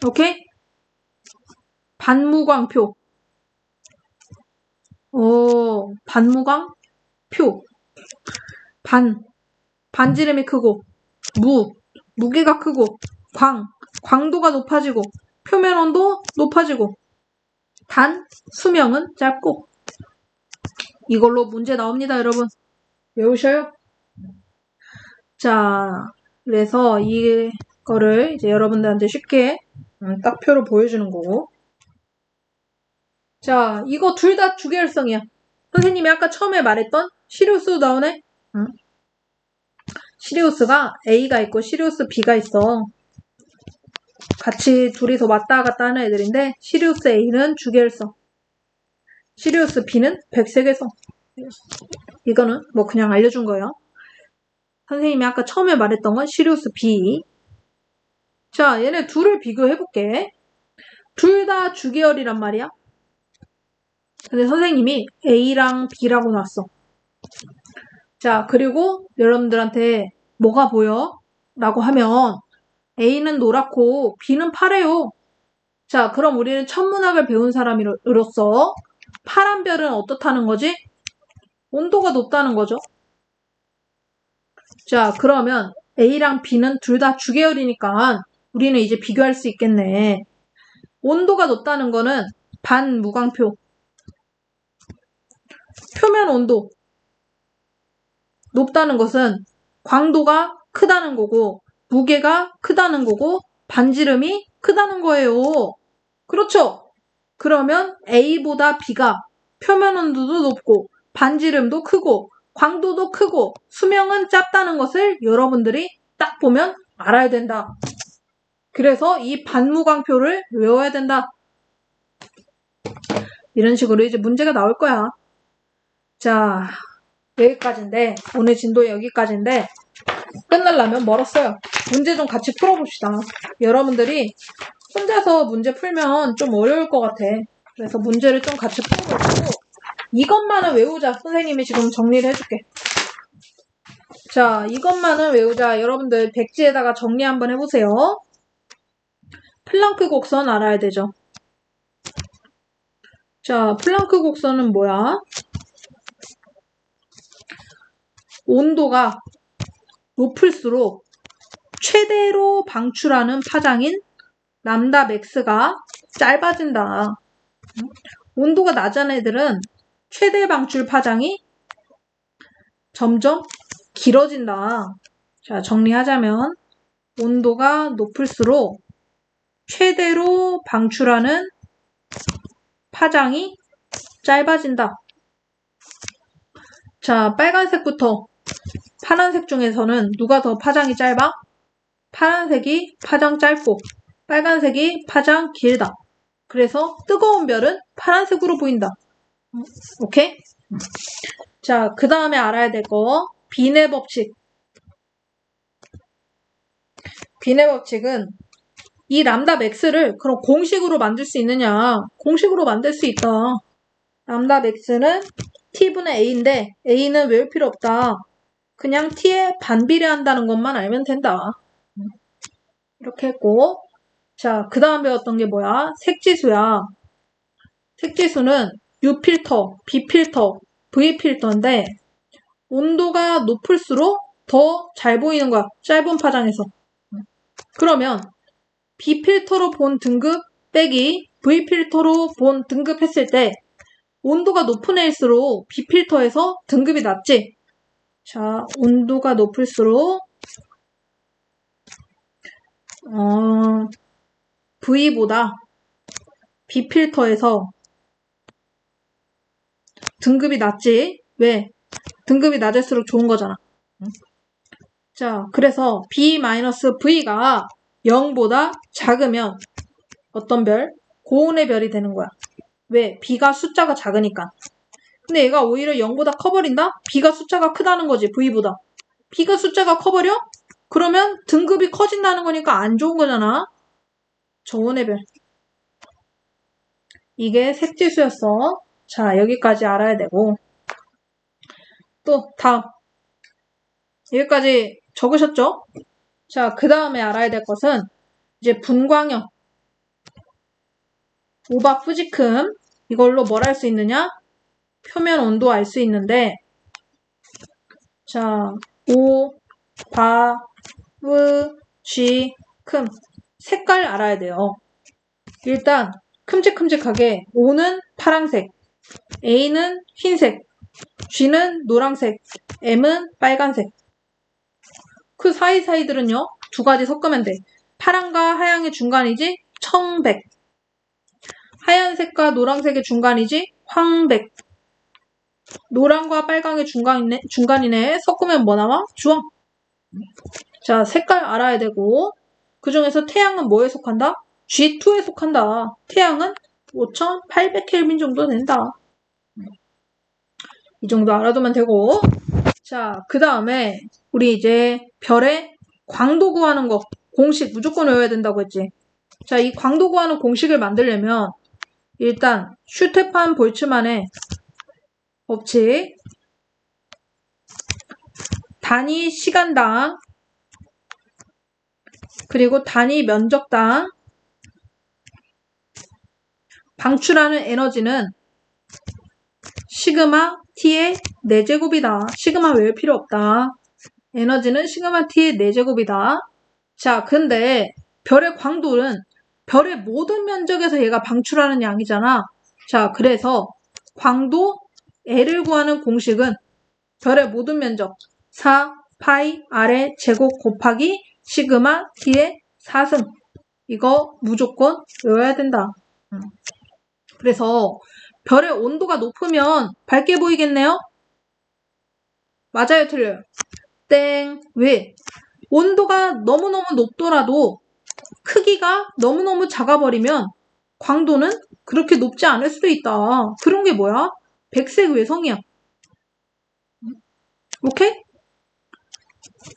Speaker 1: 오케이? 반무광표. 반무광표. 반지름이 크고, 무게가 크고, 광도가 높아지고, 표면 온도 높아지고, 단, 수명은 짧고. 이걸로 문제 나옵니다, 여러분. 외우셔요? 자, 그래서 이거를 이제 여러분들한테 쉽게 딱 표로 보여주는 거고. 자, 이거 둘 다 주계열성이야. 선생님이 아까 처음에 말했던 시리우스도 나오네? 응? 시리우스가 A가 있고 시리우스 B가 있어. 같이 둘이서 왔다 갔다 하는 애들인데 시리우스 A는 주계열성, 시리우스 B는 백색외성. 이거는 뭐 그냥 알려준 거예요. 선생님이 아까 처음에 말했던 건 시리우스 B. 자, 얘네 둘을 비교해볼게. 둘 다 주계열이란 말이야. 근데 선생님이 A랑 B라고 놨어. 자, 그리고 여러분들한테 뭐가 보여? 라고 하면 A는 노랗고 B는 파래요. 자, 그럼 우리는 천문학을 배운 사람으로서 파란 별은 어떻다는 거지? 온도가 높다는 거죠. 자, 그러면 A랑 B는 둘 다 주계열이니까 우리는 이제 비교할 수 있겠네. 온도가 높다는 거는 반무광표. 표면 온도 높다는 것은 광도가 크다는 거고 무게가 크다는 거고 반지름이 크다는 거예요. 그렇죠? 그러면 A보다 B가 표면 온도도 높고 반지름도 크고 광도도 크고 수명은 짧다는 것을 여러분들이 딱 보면 알아야 된다. 그래서 이 반무광표를 외워야 된다. 이런 식으로 이제 문제가 나올 거야. 자, 여기까지인데 오늘 진도 여기까지인데 끝나려면 멀었어요. 문제 좀 같이 풀어봅시다. 여러분들이 혼자서 문제 풀면 좀 어려울 것 같아. 그래서 문제를 좀 같이 풀어보고 이것만은 외우자. 선생님이 지금 정리를 해줄게. 자, 이것만은 외우자. 여러분들 백지에다가 정리 한번 해보세요. 플랑크 곡선 알아야 되죠. 자, 플랑크 곡선은 뭐야? 온도가 높을수록 최대로 방출하는 파장인 람다 맥스가 짧아진다. 온도가 낮은 애들은 최대 방출 파장이 점점 길어진다. 자, 정리하자면 온도가 높을수록 최대로 방출하는 파장이 짧아진다. 자, 빨간색부터 파란색 중에서는 누가 더 파장이 짧아? 파란색이 파장 짧고 빨간색이 파장 길다. 그래서 뜨거운 별은 파란색으로 보인다. 오케이? 자, 그 다음에 알아야 될 거 비례 법칙. 비례 법칙은 이 람다 맥스를 그럼 공식으로 만들 수 있느냐? 공식으로 만들 수 있다. 람다 맥스는 t분의 a인데 a는 외울 필요 없다. 그냥 t에 반비례한다는 것만 알면 된다. 이렇게 했고, 자, 그 다음 배웠던 게 뭐야? 색지수야. 색지수는 U필터, B필터, V필터인데 온도가 높을수록 더 잘 보이는 거야. 짧은 파장에서. 그러면 B필터로 본 등급 빼기 V필터로 본 등급 했을 때 온도가 높은 애일수록 B필터에서 등급이 낮지? 자, 온도가 높을수록 V보다 B필터에서 등급이 낮지? 왜? 등급이 낮을수록 좋은 거잖아. 자, 그래서 B-V가 0보다 작으면 어떤 별? 고온의 별이 되는 거야. 왜? B가 숫자가 작으니까. 근데 얘가 오히려 0보다 커버린다? B가 숫자가 크다는 거지, V보다. B가 숫자가 커버려? 그러면 등급이 커진다는 거니까 안 좋은 거잖아. 저온의 별. 이게 색지수였어. 자, 여기까지 알아야 되고. 또 다음. 여기까지 적으셨죠? 자, 그 다음에 알아야 될 것은 이제 분광형. 오바 푸지큼. 이걸로 뭘 할 수 있느냐? 표면 온도 알 수 있는데, 자, 오, 바, 우, 쥐, 큼. 색깔 알아야 돼요. 일단 큼직큼직하게 O는 파란색, A는 흰색, G는 노란색, M은 빨간색. 그 사이사이들은요, 두 가지 섞으면 돼. 파란과 하얀의 중간이지 청백. 하얀색과 노란색의 중간이지 황백. 노란과 빨강의 중간이네. 섞으면 뭐 나와? 주황. 자, 색깔 알아야 되고, 그 중에서 태양은 뭐에 속한다? G2에 속한다. 태양은 5800켈빈 정도 된다. 이 정도 알아두면 되고. 자, 그 다음에 우리 이제 별의 광도 구하는 거 공식 무조건 외워야 된다고 했지. 자, 이 광도 구하는 공식을 만들려면 일단 슈테판 볼츠만의 법칙, 단위 시간당 그리고 단위 면적당 방출하는 에너지는 시그마 T의 4제곱이다. 시그마 외울 필요 없다. 에너지는 시그마 T의 4제곱이다. 자, 근데 별의 광도는 별의 모든 면적에서 얘가 방출하는 양이잖아. 자, 그래서 광도 L을 구하는 공식은 별의 모든 면적 4 파이 R의 제곱 곱하기 시그마 T의 4승. 이거 무조건 외워야 된다. 그래서 별의 온도가 높으면 밝게 보이겠네요? 맞아요, 틀려요? 땡. 왜? 온도가 너무너무 높더라도 크기가 너무너무 작아버리면 광도는 그렇게 높지 않을 수도 있다. 그런 게 뭐야? 백색 외성이야. 오케이?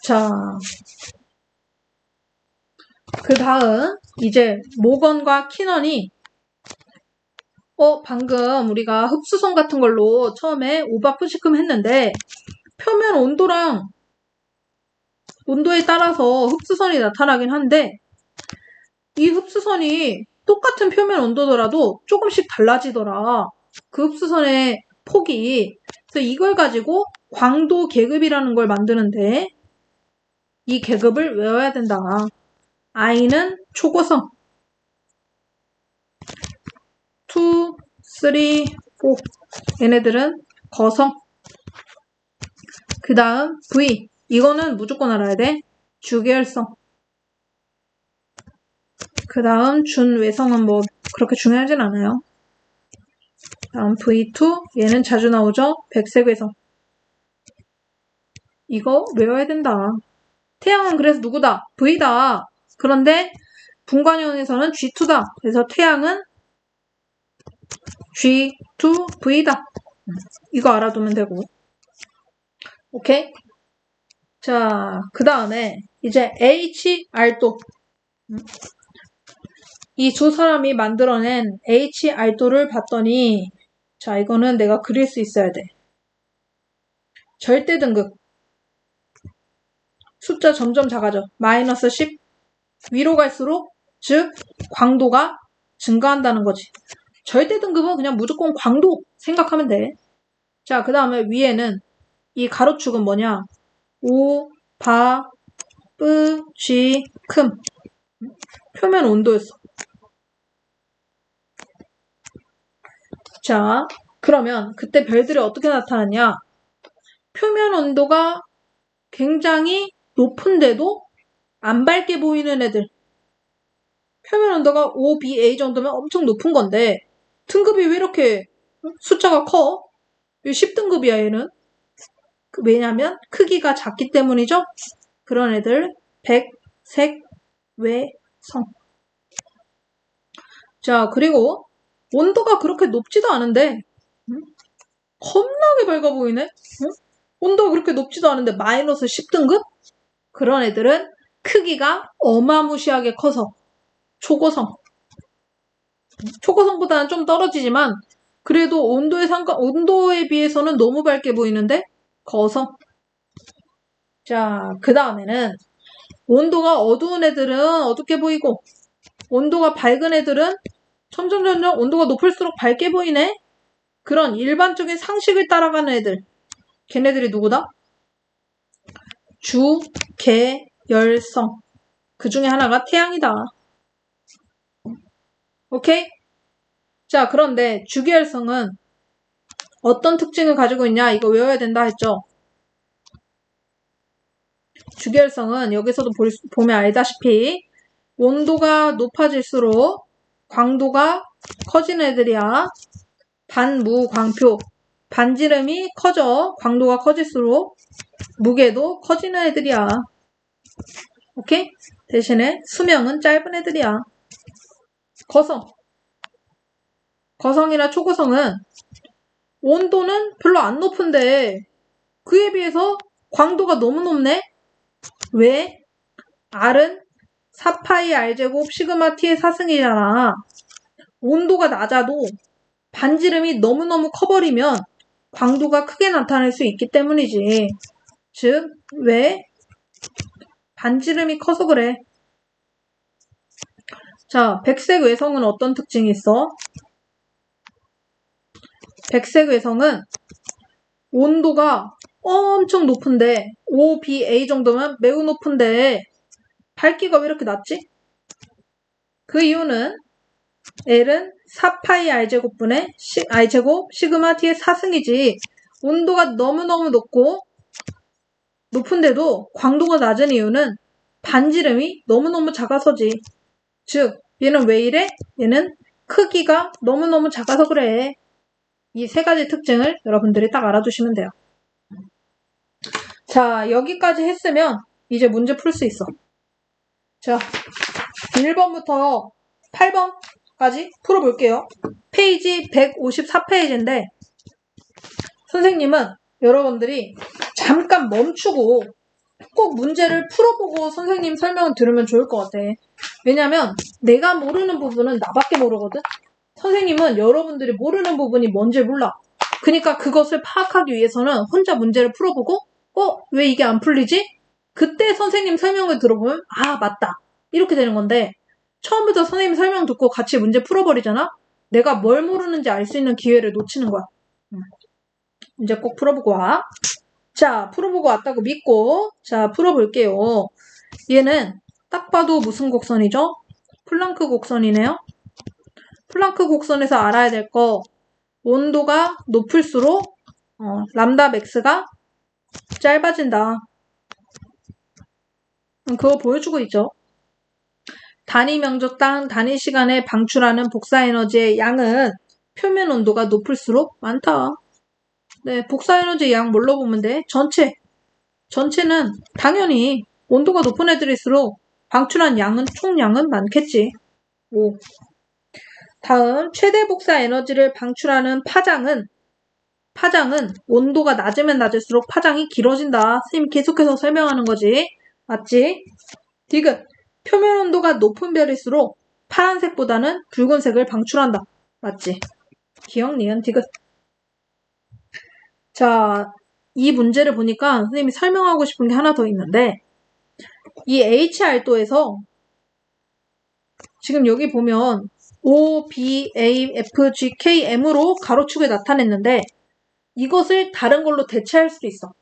Speaker 1: 자, 그 다음 이제 모건과 키넌이 방금 우리가 흡수선 같은 걸로 처음에 오바푸시큼 했는데 표면 온도랑 온도에 따라서 흡수선이 나타나긴 한데 이 흡수선이 똑같은 표면 온도더라도 조금씩 달라지더라. 그 흡수선의 폭이. 그래서 이걸 가지고 광도 계급이라는 걸 만드는데 이 계급을 외워야 된다. I는 초고성. 2, 3, 4. 얘네들은 거성. 그 다음 V. 이거는 무조건 알아야 돼. 주계열성. 그 다음 준외성은 뭐 그렇게 중요하진 않아요. 다음 V2 얘는 자주 나오죠. 백색 외성. 이거 외워야 된다. 태양은 그래서 누구다? V다. 그런데 분관이온에서는 G2다. 그래서 태양은 G2V다. 이거 알아두면 되고. 오케이? 자, 그 다음에 이제 HR도. 이 두 사람이 만들어낸 HR도를 봤더니 자, 이거는 내가 그릴 수 있어야 돼. 절대 등급. 숫자 점점 작아져. 마이너스 10. 위로 갈수록 즉 광도가 증가한다는 거지. 절대 등급은 그냥 무조건 광도 생각하면 돼. 자, 그 다음에 위에는 이 가로축은 뭐냐? 오, 바, 뿌, 쥐, 큼. 표면 온도였어. 자, 그러면 그때 별들이 어떻게 나타났냐? 표면 온도가 굉장히 높은데도 안 밝게 보이는 애들. 표면 온도가 5BA 정도면 엄청 높은 건데 등급이 왜 이렇게 숫자가 커? 10등급이야 얘는. 왜냐면 크기가 작기 때문이죠. 그런 애들 백, 색, 외, 성. 자, 그리고 온도가 그렇게 높지도 않은데 겁나게 밝아 보이네. 온도가 그렇게 높지도 않은데 마이너스 10등급? 그런 애들은 크기가 어마무시하게 커서 초고성. 초고성보다는 좀 떨어지지만 그래도 온도에 비해서는 너무 밝게 보이는데 거성. 자, 그 다음에는 온도가 어두운 애들은 어둡게 보이고 온도가 밝은 애들은 점점 온도가 높을수록 밝게 보이네. 그런 일반적인 상식을 따라가는 애들. 걔네들이 누구다? 주, 계, 열성. 그 중에 하나가 태양이다. 오케이? 자, 그런데 주계열성은 어떤 특징을 가지고 있냐? 이거 외워야 된다 했죠? 주계열성은 여기서도 보면 알다시피 온도가 높아질수록 광도가 커지는 애들이야. 반무광표. 반지름이 커져. 광도가 커질수록 무게도 커지는 애들이야. 오케이? 대신에 수명은 짧은 애들이야. 거성. 거성이나 초고성은 온도는 별로 안 높은데 그에 비해서 광도가 너무 높네? 왜? R은 4파이 R제곱 시그마 T의 4승이잖아. 온도가 낮아도 반지름이 너무너무 커버리면 광도가 크게 나타날 수 있기 때문이지. 즉, 왜? 반지름이 커서 그래. 자, 백색 외성은 어떤 특징이 있어? 백색 외성은 온도가 엄청 높은데 5BA 정도면 매우 높은데 밝기가 왜 이렇게 낮지? 그 이유는 L은 4파이 R제곱분의 R제곱 시그마 T의 4승이지 온도가 너무너무 높은데도 광도가 낮은 이유는 반지름이 너무너무 작아서지. 즉, 얘는 왜 이래? 얘는 크기가 너무너무 작아서 그래. 이 세 가지 특징을 여러분들이 딱 알아두시면 돼요. 자, 여기까지 했으면 이제 문제 풀 수 있어. 자, 1번부터 8번까지 풀어볼게요. 페이지 154페이지인데 선생님은 여러분들이 잠깐 멈추고 꼭 문제를 풀어보고 선생님 설명을 들으면 좋을 것 같아. 왜냐면 내가 모르는 부분은 나밖에 모르거든. 선생님은 여러분들이 모르는 부분이 뭔지 몰라. 그러니까 그것을 파악하기 위해서는 혼자 문제를 풀어보고 왜 이게 안 풀리지? 그때 선생님 설명을 들어보면 아 맞다 이렇게 되는 건데 처음부터 선생님 설명 듣고 같이 문제 풀어버리잖아? 내가 뭘 모르는지 알 수 있는 기회를 놓치는 거야. 문제 꼭 풀어보고 와. 자, 풀어보고 왔다고 믿고 자, 풀어볼게요. 얘는 딱 봐도 무슨 곡선이죠? 플랑크 곡선이네요. 플랑크 곡선에서 알아야 될 거 온도가 높을수록 람다 맥스가 짧아진다. 그거 보여주고 있죠. 단위 명적당 단위 시간에 방출하는 복사에너지의 양은 표면 온도가 높을수록 많다. 네, 복사에너지의 양 뭘로 보면 돼? 전체는 당연히 온도가 높은 애들일수록 방출한 양은 총량은 많겠지. 5. 다음 최대 복사 에너지를 방출하는 파장은 온도가 낮으면 낮을수록 파장이 길어진다. 선생님이 계속해서 설명하는 거지. 맞지? 디귿. 표면 온도가 높은 별일수록 파란색보다는 붉은색을 방출한다. 맞지? 기억, 니은, 디귿. 자, 이 문제를 보니까 선생님이 설명하고 싶은 게 하나 더 있는데 이 HR도에서 지금 여기 보면 O, B, A, F, G, K, M으로 가로축을 나타냈는데 이것을 다른 걸로 대체할 수도 있어.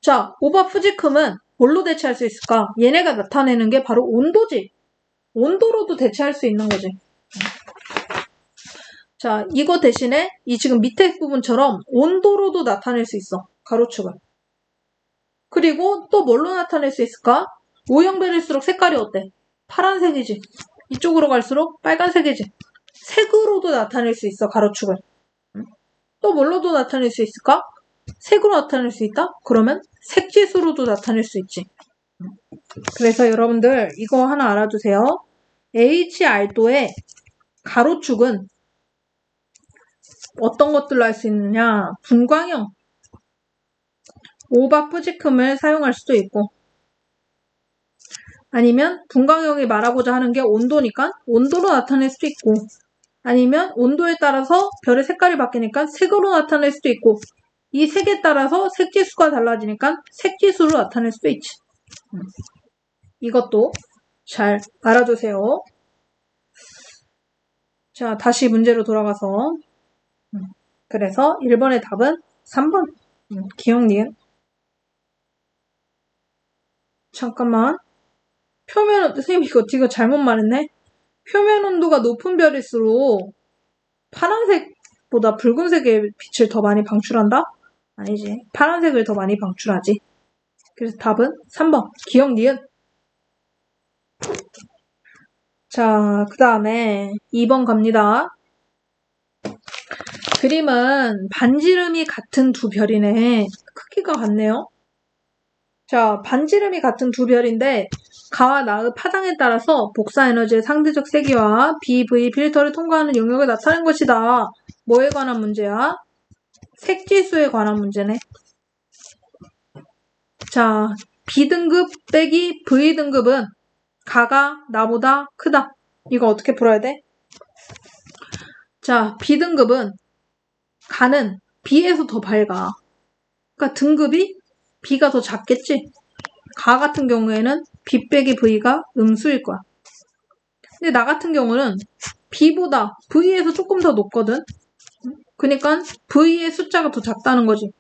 Speaker 1: 자, 오바푸지큼은 뭘로 대체할 수 있을까? 얘네가 나타내는 게 바로 온도지. 온도로도 대체할 수 있는 거지. 자, 이거 대신에 이 지금 밑에 부분처럼 온도로도 나타낼 수 있어. 가로축을. 그리고 또 뭘로 나타낼 수 있을까? O형별일수록 색깔이 어때? 파란색이지. 이쪽으로 갈수록 빨간색이지. 색으로도 나타낼 수 있어. 가로축을. 또 뭘로도 나타낼 수 있을까? 색으로 나타낼 수 있다? 그러면 색지수로도 나타낼 수 있지. 그래서 여러분들 이거 하나 알아두세요. HR도의 가로축은 어떤 것들로 할 수 있느냐? 분광형, 오바푸지큼을 사용할 수도 있고 아니면 분광형이 말하고자 하는 게 온도니까 온도로 나타낼 수도 있고 아니면 온도에 따라서 별의 색깔이 바뀌니까 색으로 나타낼 수도 있고 이 색에 따라서 색지수가 달라지니까 색지수로 나타낼 수도 있지. 이것도 잘 알아두세요. 자, 다시 문제로 돌아가서 그래서 1번의 답은 3번. 기억, 니은. 잠깐만. 선생님 이거 잘못 말했네. 표면 온도가 높은 별일수록 파란색보다 붉은색의 빛을 더 많이 방출한다? 아니지. 파란색을 더 많이 방출하지. 그래서 답은 3번. 기억, 니은. 자, 그 다음에 2번 갑니다. 그림은 반지름이 같은 두 별이네. 크기가 같네요. 자, 반지름이 같은 두 별인데 가와 나의 파장에 따라서 복사 에너지의 상대적 세기와 BV 필터를 통과하는 영역을 나타낸 것이다. 뭐에 관한 문제야? 색지수에 관한 문제네. 자, B등급 빼기 V등급은 가가 나보다 크다. 이거 어떻게 풀어야 돼? 자, B등급은 가는 B에서 더 밝아. 그러니까 등급이 B가 더 작겠지? 가 같은 경우에는 B 빼기 V가 음수일 거야. 근데 나 같은 경우는 B보다 V에서 조금 더 높거든? 그러니까 V의 숫자가 더 작다는 거지.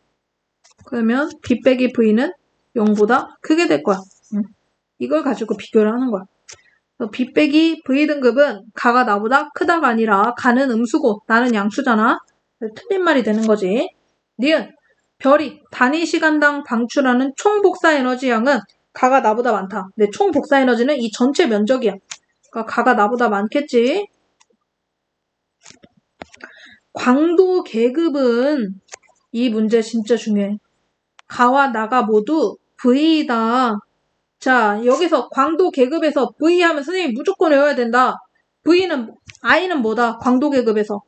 Speaker 1: 그러면 B 빼기 V는 0보다 크게 될 거야. 이걸 가지고 비교를 하는 거야. B 빼기 V등급은 가가 나보다 크다가 아니라 가는 음수고 나는 양수잖아. 틀린 말이 되는 거지. 니은 별이 단위 시간당 방출하는 총 복사 에너지 양은 가가 나보다 많다. 근데 총 복사 에너지는 이 전체 면적이야. 그러니까 가가 나보다 많겠지. 광도 계급은 이 문제 진짜 중요해. 가와 나가 모두 V이다. 자, 여기서 광도 계급에서 V 하면 선생님이 무조건 외워야 된다. I는 뭐다? 광도 계급에서.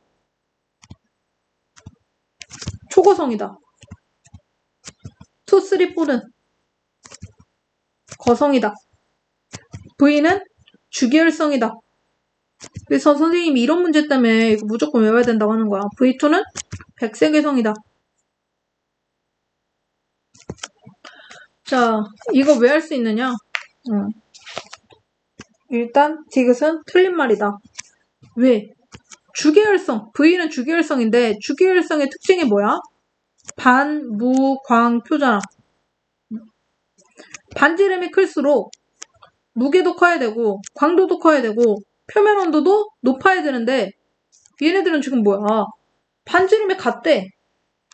Speaker 1: 초고성이다. 2, 3, 4는 거성이다. V는 주기율성이다. 그래서 선생님이 이런 문제 때문에 이거 무조건 외워야 된다고 하는 거야. V2는 백색외성이다. 자, 이거 왜 할 수 있느냐? 일단 디귿은 틀린 말이다. 왜? 주계열성. V는 주계열성인데 주계열성의 특징이 뭐야? 반무광표잖아. 반지름이 클수록 무게도 커야 되고 광도도 커야 되고 표면 온도도 높아야 되는데 얘네들은 지금 뭐야? 반지름이 같대.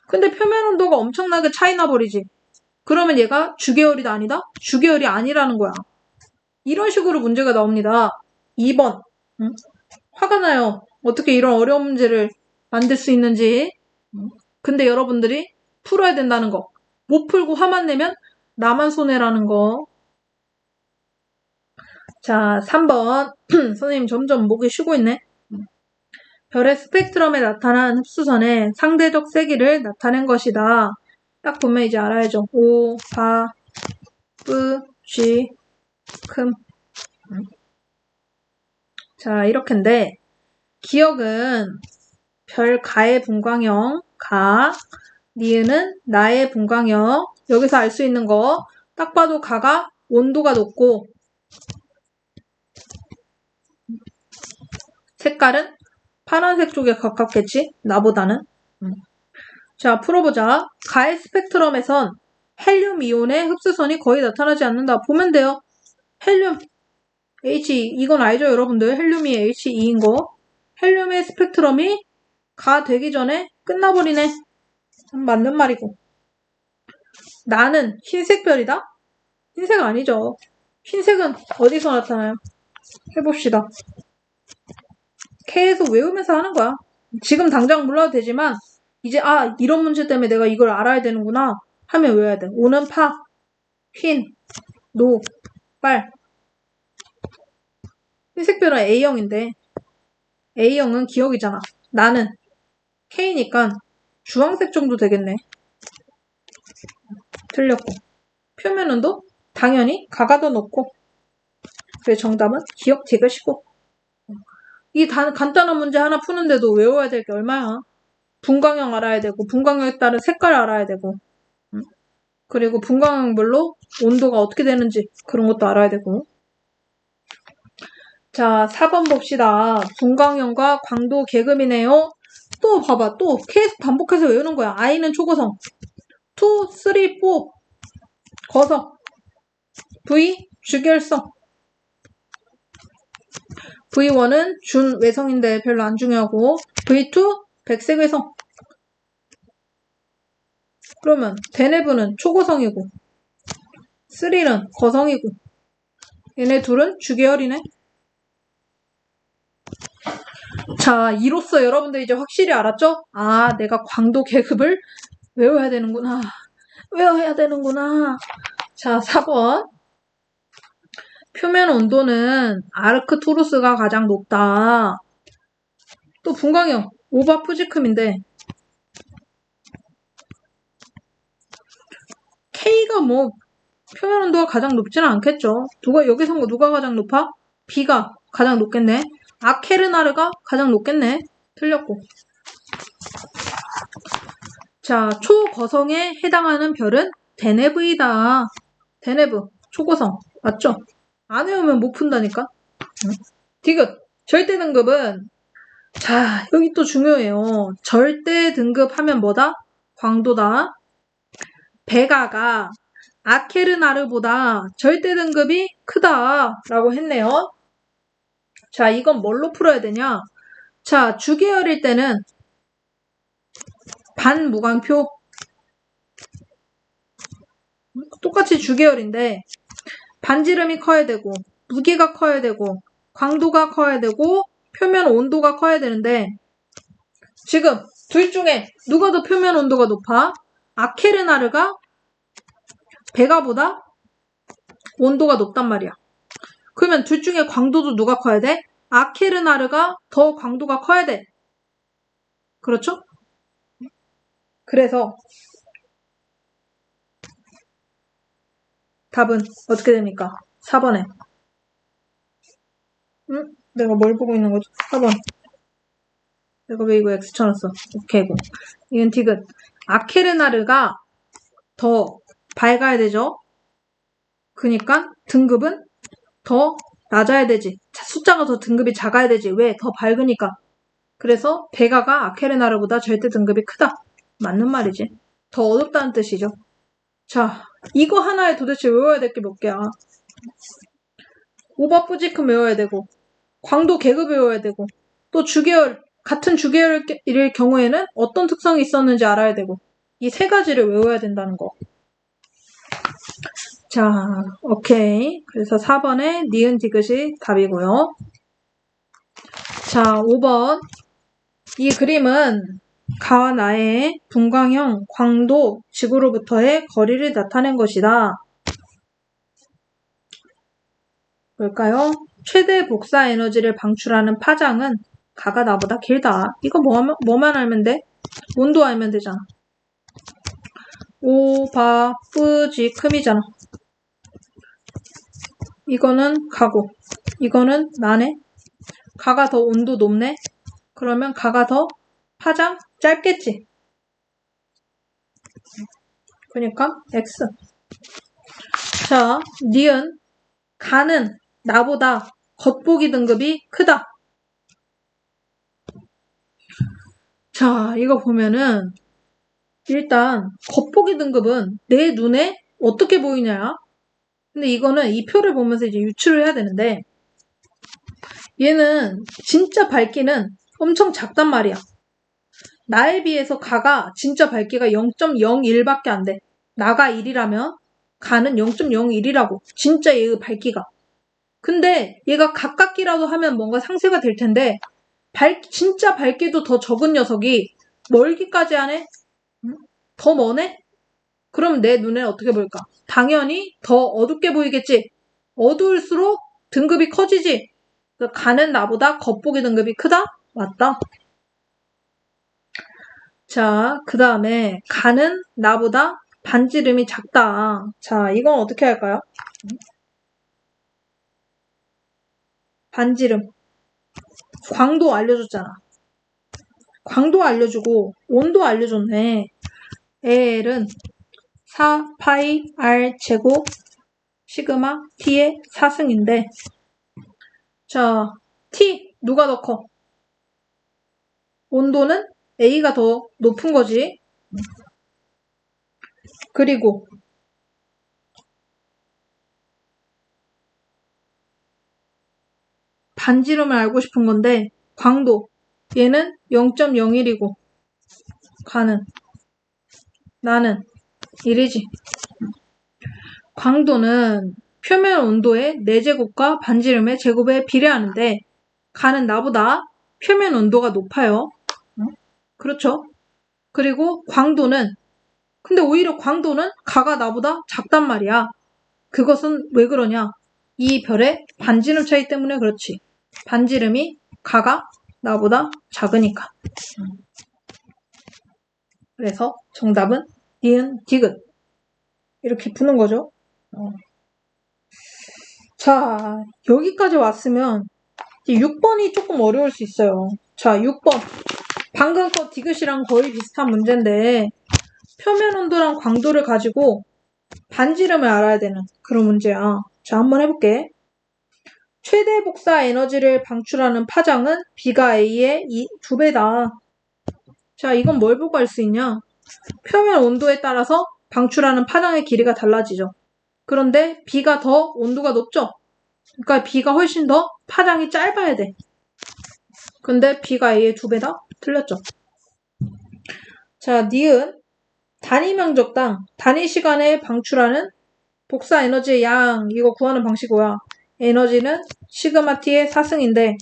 Speaker 1: 근데 표면 온도가 엄청나게 차이 나버리지. 그러면 얘가 주계열이다 아니다? 주계열이 아니라는 거야. 이런 식으로 문제가 나옵니다. 2번. 화가 나요. 어떻게 이런 어려운 문제를 만들 수 있는지. 근데 여러분들이 풀어야 된다는 거. 못 풀고 화만 내면 나만 손해라는 거. 자, 3번. 선생님 점점 목이 쉬고 있네. 별의 스펙트럼에 나타난 흡수선의 상대적 세기를 나타낸 것이다. 딱 보면 이제 알아야죠. 오, 바, 뿌, 쥐, 큼. 자, 이렇게인데 기억은 별 가의 분광형, 가, 니은은 나의 분광형. 여기서 알 수 있는 거 딱 봐도 가가 온도가 높고 색깔은 파란색 쪽에 가깝겠지? 나보다는. 자, 풀어보자. 가의 스펙트럼에선 헬륨 이온의 흡수선이 거의 나타나지 않는다. 보면 돼요. 헬륨, H, 이건 알죠, 여러분들? 헬륨이 He2인 거. 헬륨의 스펙트럼이 가 되기 전에 끝나버리네. 맞는 말이고. 나는 흰색 별이다? 흰색 아니죠. 흰색은 어디서 나타나요? 해봅시다. 계속 외우면서 하는 거야. 지금 당장 몰라도 되지만 이제 이런 문제 때문에 내가 이걸 알아야 되는구나 하면 외워야 돼. 오는 파, 흰, 노, 빨. 흰색별은 A형인데 A형은 기억이잖아. 나는 K니까 주황색 정도 되겠네. 틀렸고. 표면 온도? 당연히 가가 더 높고. 그래서 정답은 기억 디귿이고. 이 간단한 문제 하나 푸는데도 외워야 될 게 얼마야. 분광형 알아야 되고 분광형에 따른 색깔 알아야 되고 그리고 분광형별로 온도가 어떻게 되는지 그런 것도 알아야 되고. 자, 4번 봅시다. 분광형과 광도 계급이네요. 또 봐봐. 또 계속 반복해서 외우는 거야. I는 초고성, 2, 3, 4 거성, V 주결성. V1은 준외성인데 별로 안 중요하고 V2 백색외성. 그러면 대내부는 초고성이고 3는 거성이고 얘네 둘은 주계열이네. 자, 이로써 여러분들 이제 확실히 알았죠? 내가 광도 계급을 외워야 되는구나. 자, 4번. 표면 온도는 아르크투루스가 가장 높다. 또 분광형, 오바 푸지큼인데 K가 뭐 표면 온도가 가장 높지는 않겠죠. 여기서 누가 가장 높아? B가 가장 높겠네. 아케르나르가 가장 높겠네. 틀렸고. 자, 초거성에 해당하는 별은 대내부이다. 대내부, 초고성. 맞죠? 안 외우면 못 푼다니까. 디귿. 절대 등급은 자, 여기 또 중요해요. 절대 등급 하면 뭐다? 광도다. 베가가 아케르나르보다 절대 등급이 크다라고 했네요. 자, 이건 뭘로 풀어야 되냐? 자, 주계열일 때는 반무광표. 똑같이 주계열인데 반지름이 커야 되고 무게가 커야 되고 광도가 커야 되고 표면 온도가 커야 되는데 지금 둘 중에 누가 더 표면 온도가 높아? 아케르나르가 베가보다 온도가 높단 말이야. 그러면 둘 중에 광도도 누가 커야 돼? 아케르나르가 더 광도가 커야 돼. 그렇죠? 그래서 답은 어떻게 됩니까? 4번에. 내가 뭘 보고 있는 거지? 4번. 내가 왜 이거 X 쳐놨어? 오케이, 고. 이건 디귿. 아케르나르가 더 밝아야 되죠? 그니까 등급은 더 낮아야 되지. 숫자가 더 등급이 작아야 되지. 왜? 더 밝으니까. 그래서 베가가 아케르나르보다 절대 등급이 크다. 맞는 말이지. 더 어둡다는 뜻이죠. 자, 이거 하나에 도대체 외워야 될 게 몇 개야. 오바 뿌지큼 외워야 되고 광도 계급 외워야 되고 또 주계열, 같은 주계열일 경우에는 어떤 특성이 있었는지 알아야 되고 이 세 가지를 외워야 된다는 거. 자, 오케이. 그래서 4번에 니은 디귿이 답이고요. 자, 5번. 이 그림은 가와 나의 분광형 광도 지구로부터의 거리를 나타낸 것이다. 뭘까요? 최대 복사 에너지를 방출하는 파장은 가가 나보다 길다. 이거 뭐만 알면 돼? 온도 알면 되잖아. 오바 뿌지 큼이잖아. 이거는 가고 이거는 나네. 가가 더 온도 높네. 그러면 가가 더 파장 짧겠지. 그러니까 X. 자, 니은 가는 나보다 겉보기 등급이 크다. 자, 이거 보면은 일단 겉보기 등급은 내 눈에 어떻게 보이냐. 근데 이거는 이 표를 보면서 이제 유추를 해야 되는데 얘는 진짜 밝기는 엄청 작단 말이야. 나에 비해서 가가 진짜 밝기가 0.01밖에 안 돼. 나가 1이라면 가는 0.01이라고. 진짜 얘의 밝기가. 근데 얘가 가깝기라도 하면 뭔가 상쇄가 될 텐데 진짜 밝기도 더 적은 녀석이 멀기까지 하네? 더 머네? 그럼 내 눈에 어떻게 보일까? 당연히 더 어둡게 보이겠지. 어두울수록 등급이 커지지. 가는 나보다 겉보기 등급이 크다? 맞다. 자, 그 다음에 가는 나보다 반지름이 작다. 자, 이건 어떻게 할까요? 반지름. 광도 알려줬잖아. 광도 알려주고 온도 알려줬네. L은 4파이 R 제곱 시그마 T의 4승인데 자, T 누가 더 커? 온도는 A가 더 높은 거지. 그리고 반지름을 알고 싶은 건데 광도 얘는 0.01이고 가는 나는 1이지. 광도는 표면 온도의 4제곱과 반지름의 제곱에 비례하는데 가는 나보다 표면 온도가 높아요. 그렇죠? 그리고 광도는 근데 오히려 광도는 가가 나보다 작단 말이야. 그것은 왜 그러냐? 이 별의 반지름 차이 때문에 그렇지. 반지름이 가가 나보다 작으니까. 그래서 정답은 니은 디귿. 이렇게 푸는 거죠. 자, 여기까지 왔으면 6번이 조금 어려울 수 있어요. 자, 6번. 방금 거 디귿이랑 거의 비슷한 문제인데 표면 온도랑 광도를 가지고 반지름을 알아야 되는 그런 문제야. 자, 한번 해볼게. 최대 복사 에너지를 방출하는 파장은 B가 A의 2배다. 자, 이건 뭘 보고 알 수 있냐? 표면 온도에 따라서 방출하는 파장의 길이가 달라지죠. 그런데 B가 더 온도가 높죠? 그러니까 B가 훨씬 더 파장이 짧아야 돼. 근데 B가 A의 2배다? 틀렸죠. 자, 니은 단위 면적당 단위 시간에 방출하는 복사 에너지의 양 이거 구하는 방식이야. 에너지는 시그마 T의 4승인데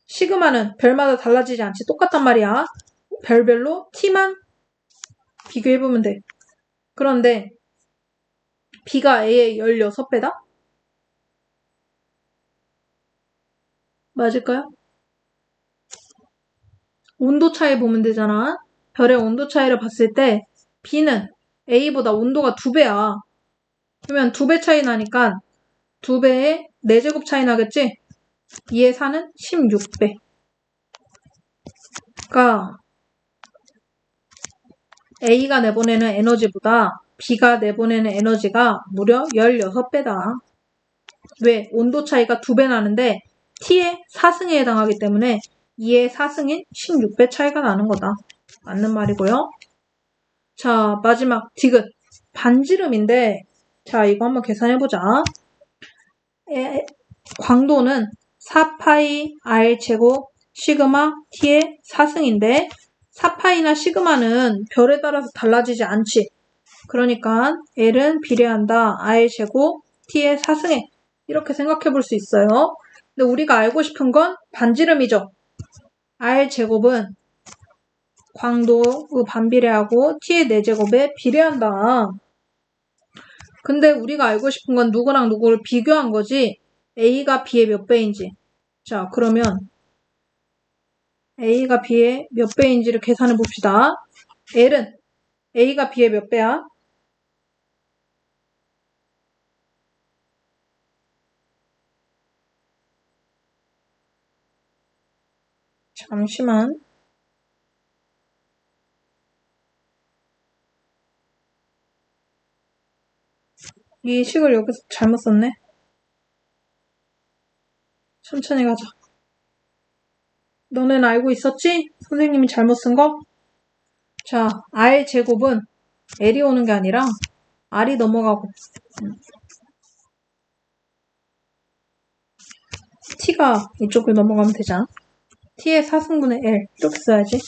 Speaker 1: 시그마는 별마다 달라지지 않지. 똑같단 말이야. 별별로 T만 비교해보면 돼. 그런데 B가 A의 16배다? 맞을까요? 온도 차이 보면 되잖아. 별의 온도 차이를 봤을 때 B는 A보다 온도가 2배야. 그러면 2배 차이 나니까 2배의 4제곱 차이 나겠지? 2의 4는 16배. 그러니까 A가 내보내는 에너지보다 B가 내보내는 에너지가 무려 16배다. 왜? 온도 차이가 2배 나는데 T의 4승에 해당하기 때문에 2의 4승인 16배 차이가 나는 거다. 맞는 말이고요. 자, 마지막 디귿. 반지름인데 자, 이거 한번 계산해보자. 광도는 4파이 R 제곱 시그마 T의 4승인데 4파이나 시그마는 별에 따라서 달라지지 않지. 그러니까 L은 비례한다. R의 제곱 T의 4승에. 이렇게 생각해 볼 수 있어요. 근데 우리가 알고 싶은 건 반지름이죠. R 제곱은 광도의 반비례하고 T의 4제곱에 비례한다. 근데 우리가 알고 싶은 건 누구랑 누구를 비교한 거지 A가 B의 몇 배인지. 자, 그러면 A가 B의 몇 배인지를 계산해 봅시다. L은 A가 B의 몇 배야? 잠시만. 이 식을 여기서 잘못 썼네. 천천히 가자. 너네는 알고 있었지? 선생님이 잘못 쓴 거? 자, R 제곱은 L이 오는 게 아니라 R이 넘어가고 T가 이쪽을 넘어가면 되잖아. T의 4승분의 L 이렇게 써야지.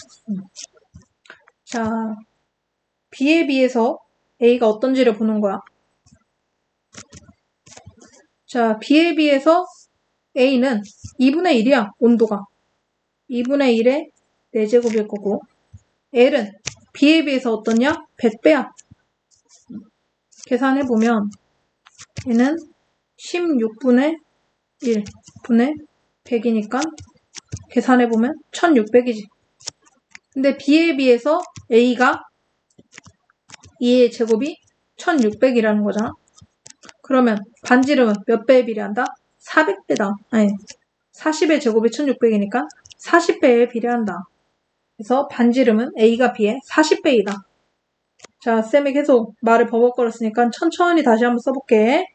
Speaker 1: 자, B에 비해서 A가 어떤지를 보는 거야. 자, B에 비해서 A는 2분의 1이야, 온도가. 2분의 1의 4제곱일 거고 L은 B에 비해서 어떠냐? 100배야. 계산해보면 얘는 16분의 1분의 100이니까 계산해보면 1600이지. 근데 B에 비해서 A가 2의 제곱이 1600이라는 거잖아. 그러면 반지름은 몇 배에 비례한다? 400배다. 아니, 40의 제곱이 1600이니까 40배에 비례한다. 그래서 반지름은 A가 B의 40배이다. 자, 쌤이 계속 말을 버벅거렸으니까 천천히 다시 한번 써볼게.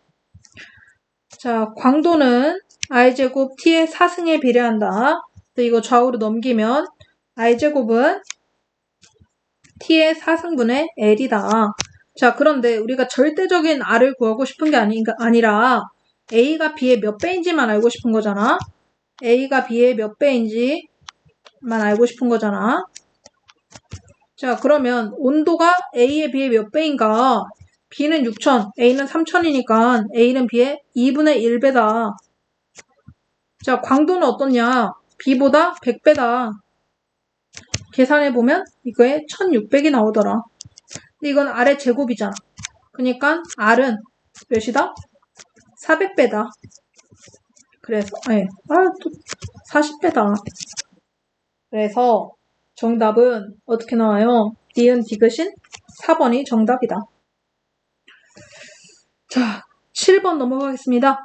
Speaker 1: 자, 광도는 R제곱 T의 4승에 비례한다. 이거 좌우로 넘기면 R제곱은 T의 4승분의 L이다. 자, 그런데 우리가 절대적인 R을 구하고 싶은 게 아니라 A가 B의 몇 배인지만 알고 싶은 거잖아. A가 B의 몇 배인지만 알고 싶은 거잖아. 자, 그러면 온도가 A의 B의 몇 배인가? B는 6000, A는 3000이니까 A는 B의 2분의 1배다. 자, 광도는 어떻냐? B보다 100배다. 계산해보면 이거에 1600이 나오더라. 근데 이건 R의 제곱이잖아. 그러니까 R은 몇이다? 400배다. 그래서, 또 40배다. 그래서 정답은 어떻게 나와요? 니은 디귿인 4번이 정답이다. 자, 7번 넘어가겠습니다.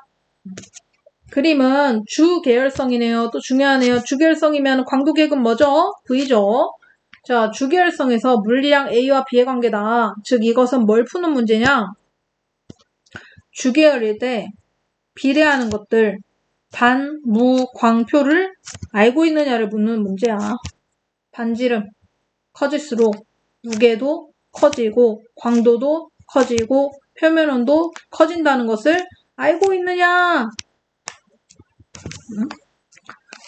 Speaker 1: 그림은 주계열성이네요. 또 중요하네요. 주계열성이면 광도계급 뭐죠? V죠. 자, 주계열성에서 물리량 A와 B의 관계다. 즉 이것은 뭘 푸는 문제냐? 주계열일 때 비례하는 것들 반, 무, 광표를 알고 있느냐를 묻는 문제야. 반지름 커질수록 무게도 커지고 광도도 커지고 표면온도 커진다는 것을 알고 있느냐?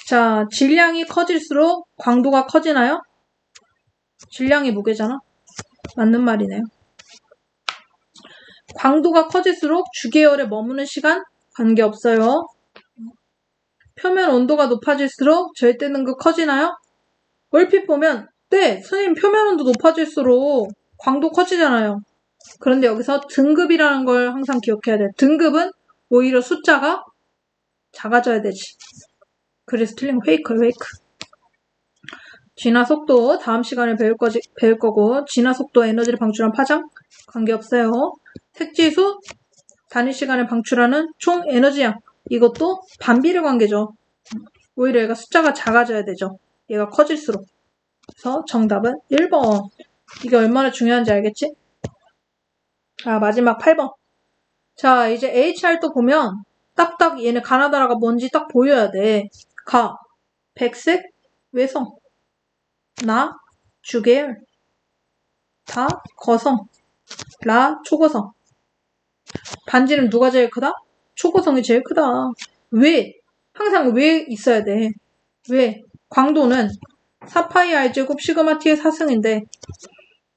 Speaker 1: 자, 질량이 커질수록 광도가 커지나요? 질량이 무게잖아? 맞는 말이네요. 광도가 커질수록 주계열에 머무는 시간 관계없어요. 표면 온도가 높아질수록 절대 등급 커지나요? 얼핏 보면 네, 선생님 표면 온도 높아질수록 광도 커지잖아요. 그런데 여기서 등급이라는 걸 항상 기억해야 돼. 등급은 오히려 숫자가 작아져야 되지. 그래서 틀린 거 페이크. 진화 속도 다음 시간에 배울 거고 진화 속도 에너지를 방출한 파장 관계없어요. 색지수 단위 시간에 방출하는 총 에너지량 이것도 반비례 관계죠. 오히려 얘가 숫자가 작아져야 되죠. 얘가 커질수록. 그래서 정답은 1번. 이게 얼마나 중요한지 알겠지? 아, 마지막 8번. 자, 이제 HR도 보면 딱딱 얘네 가나다라가 뭔지 딱 보여야 돼. 가, 백색, 외성, 나, 주계열, 다, 거성, 라, 초고성. 반지름 누가 제일 크다? 초고성이 제일 크다. 왜? 항상 왜 있어야 돼. 왜? 광도는 4파이 R제곱 시그마 T의 4승인데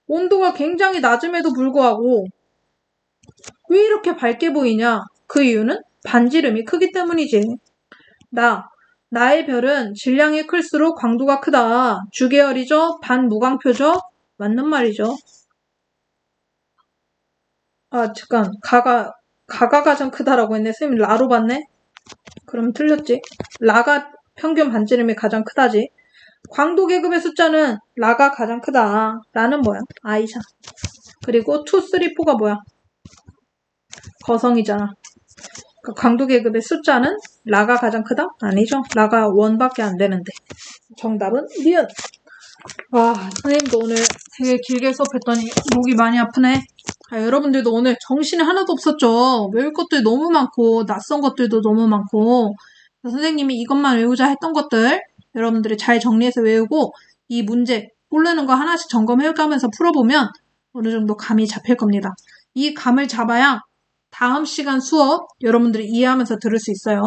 Speaker 1: 온도가 굉장히 낮음에도 불구하고 왜 이렇게 밝게 보이냐? 그 이유는 반지름이 크기 때문이지. 나의 별은 질량이 클수록 광도가 크다. 주계열이죠? 반무광표죠? 맞는 말이죠. 아, 잠깐. 가가 가장 크다라고 했네. 쌤이 라로 봤네? 그럼 틀렸지. 라가 평균 반지름이 가장 크다지. 광도 계급의 숫자는 라가 가장 크다. 라는 뭐야? 아이잖아. 그리고 2, 3, 4가 뭐야? 거성이잖아. 그러니까 광도 계급의 숫자는 라가 가장 크다? 아니죠. 라가 1밖에 안 되는데. 정답은 니은. 와, 선생님도 오늘 되게 길게 수업했더니 목이 많이 아프네. 여러분들도 오늘 정신이 하나도 없었죠. 외울 것들이 너무 많고 낯선 것들도 너무 많고 선생님이 이것만 외우자 했던 것들 여러분들이 잘 정리해서 외우고 이 문제 모르는 거 하나씩 점검해가면서 풀어보면 어느 정도 감이 잡힐 겁니다. 이 감을 잡아야 다음 시간 수업 여러분들이 이해하면서 들을 수 있어요.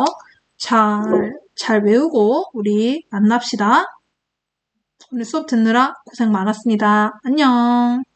Speaker 1: 잘 외우고 우리 만납시다. 오늘 수업 듣느라 고생 많았습니다. 안녕.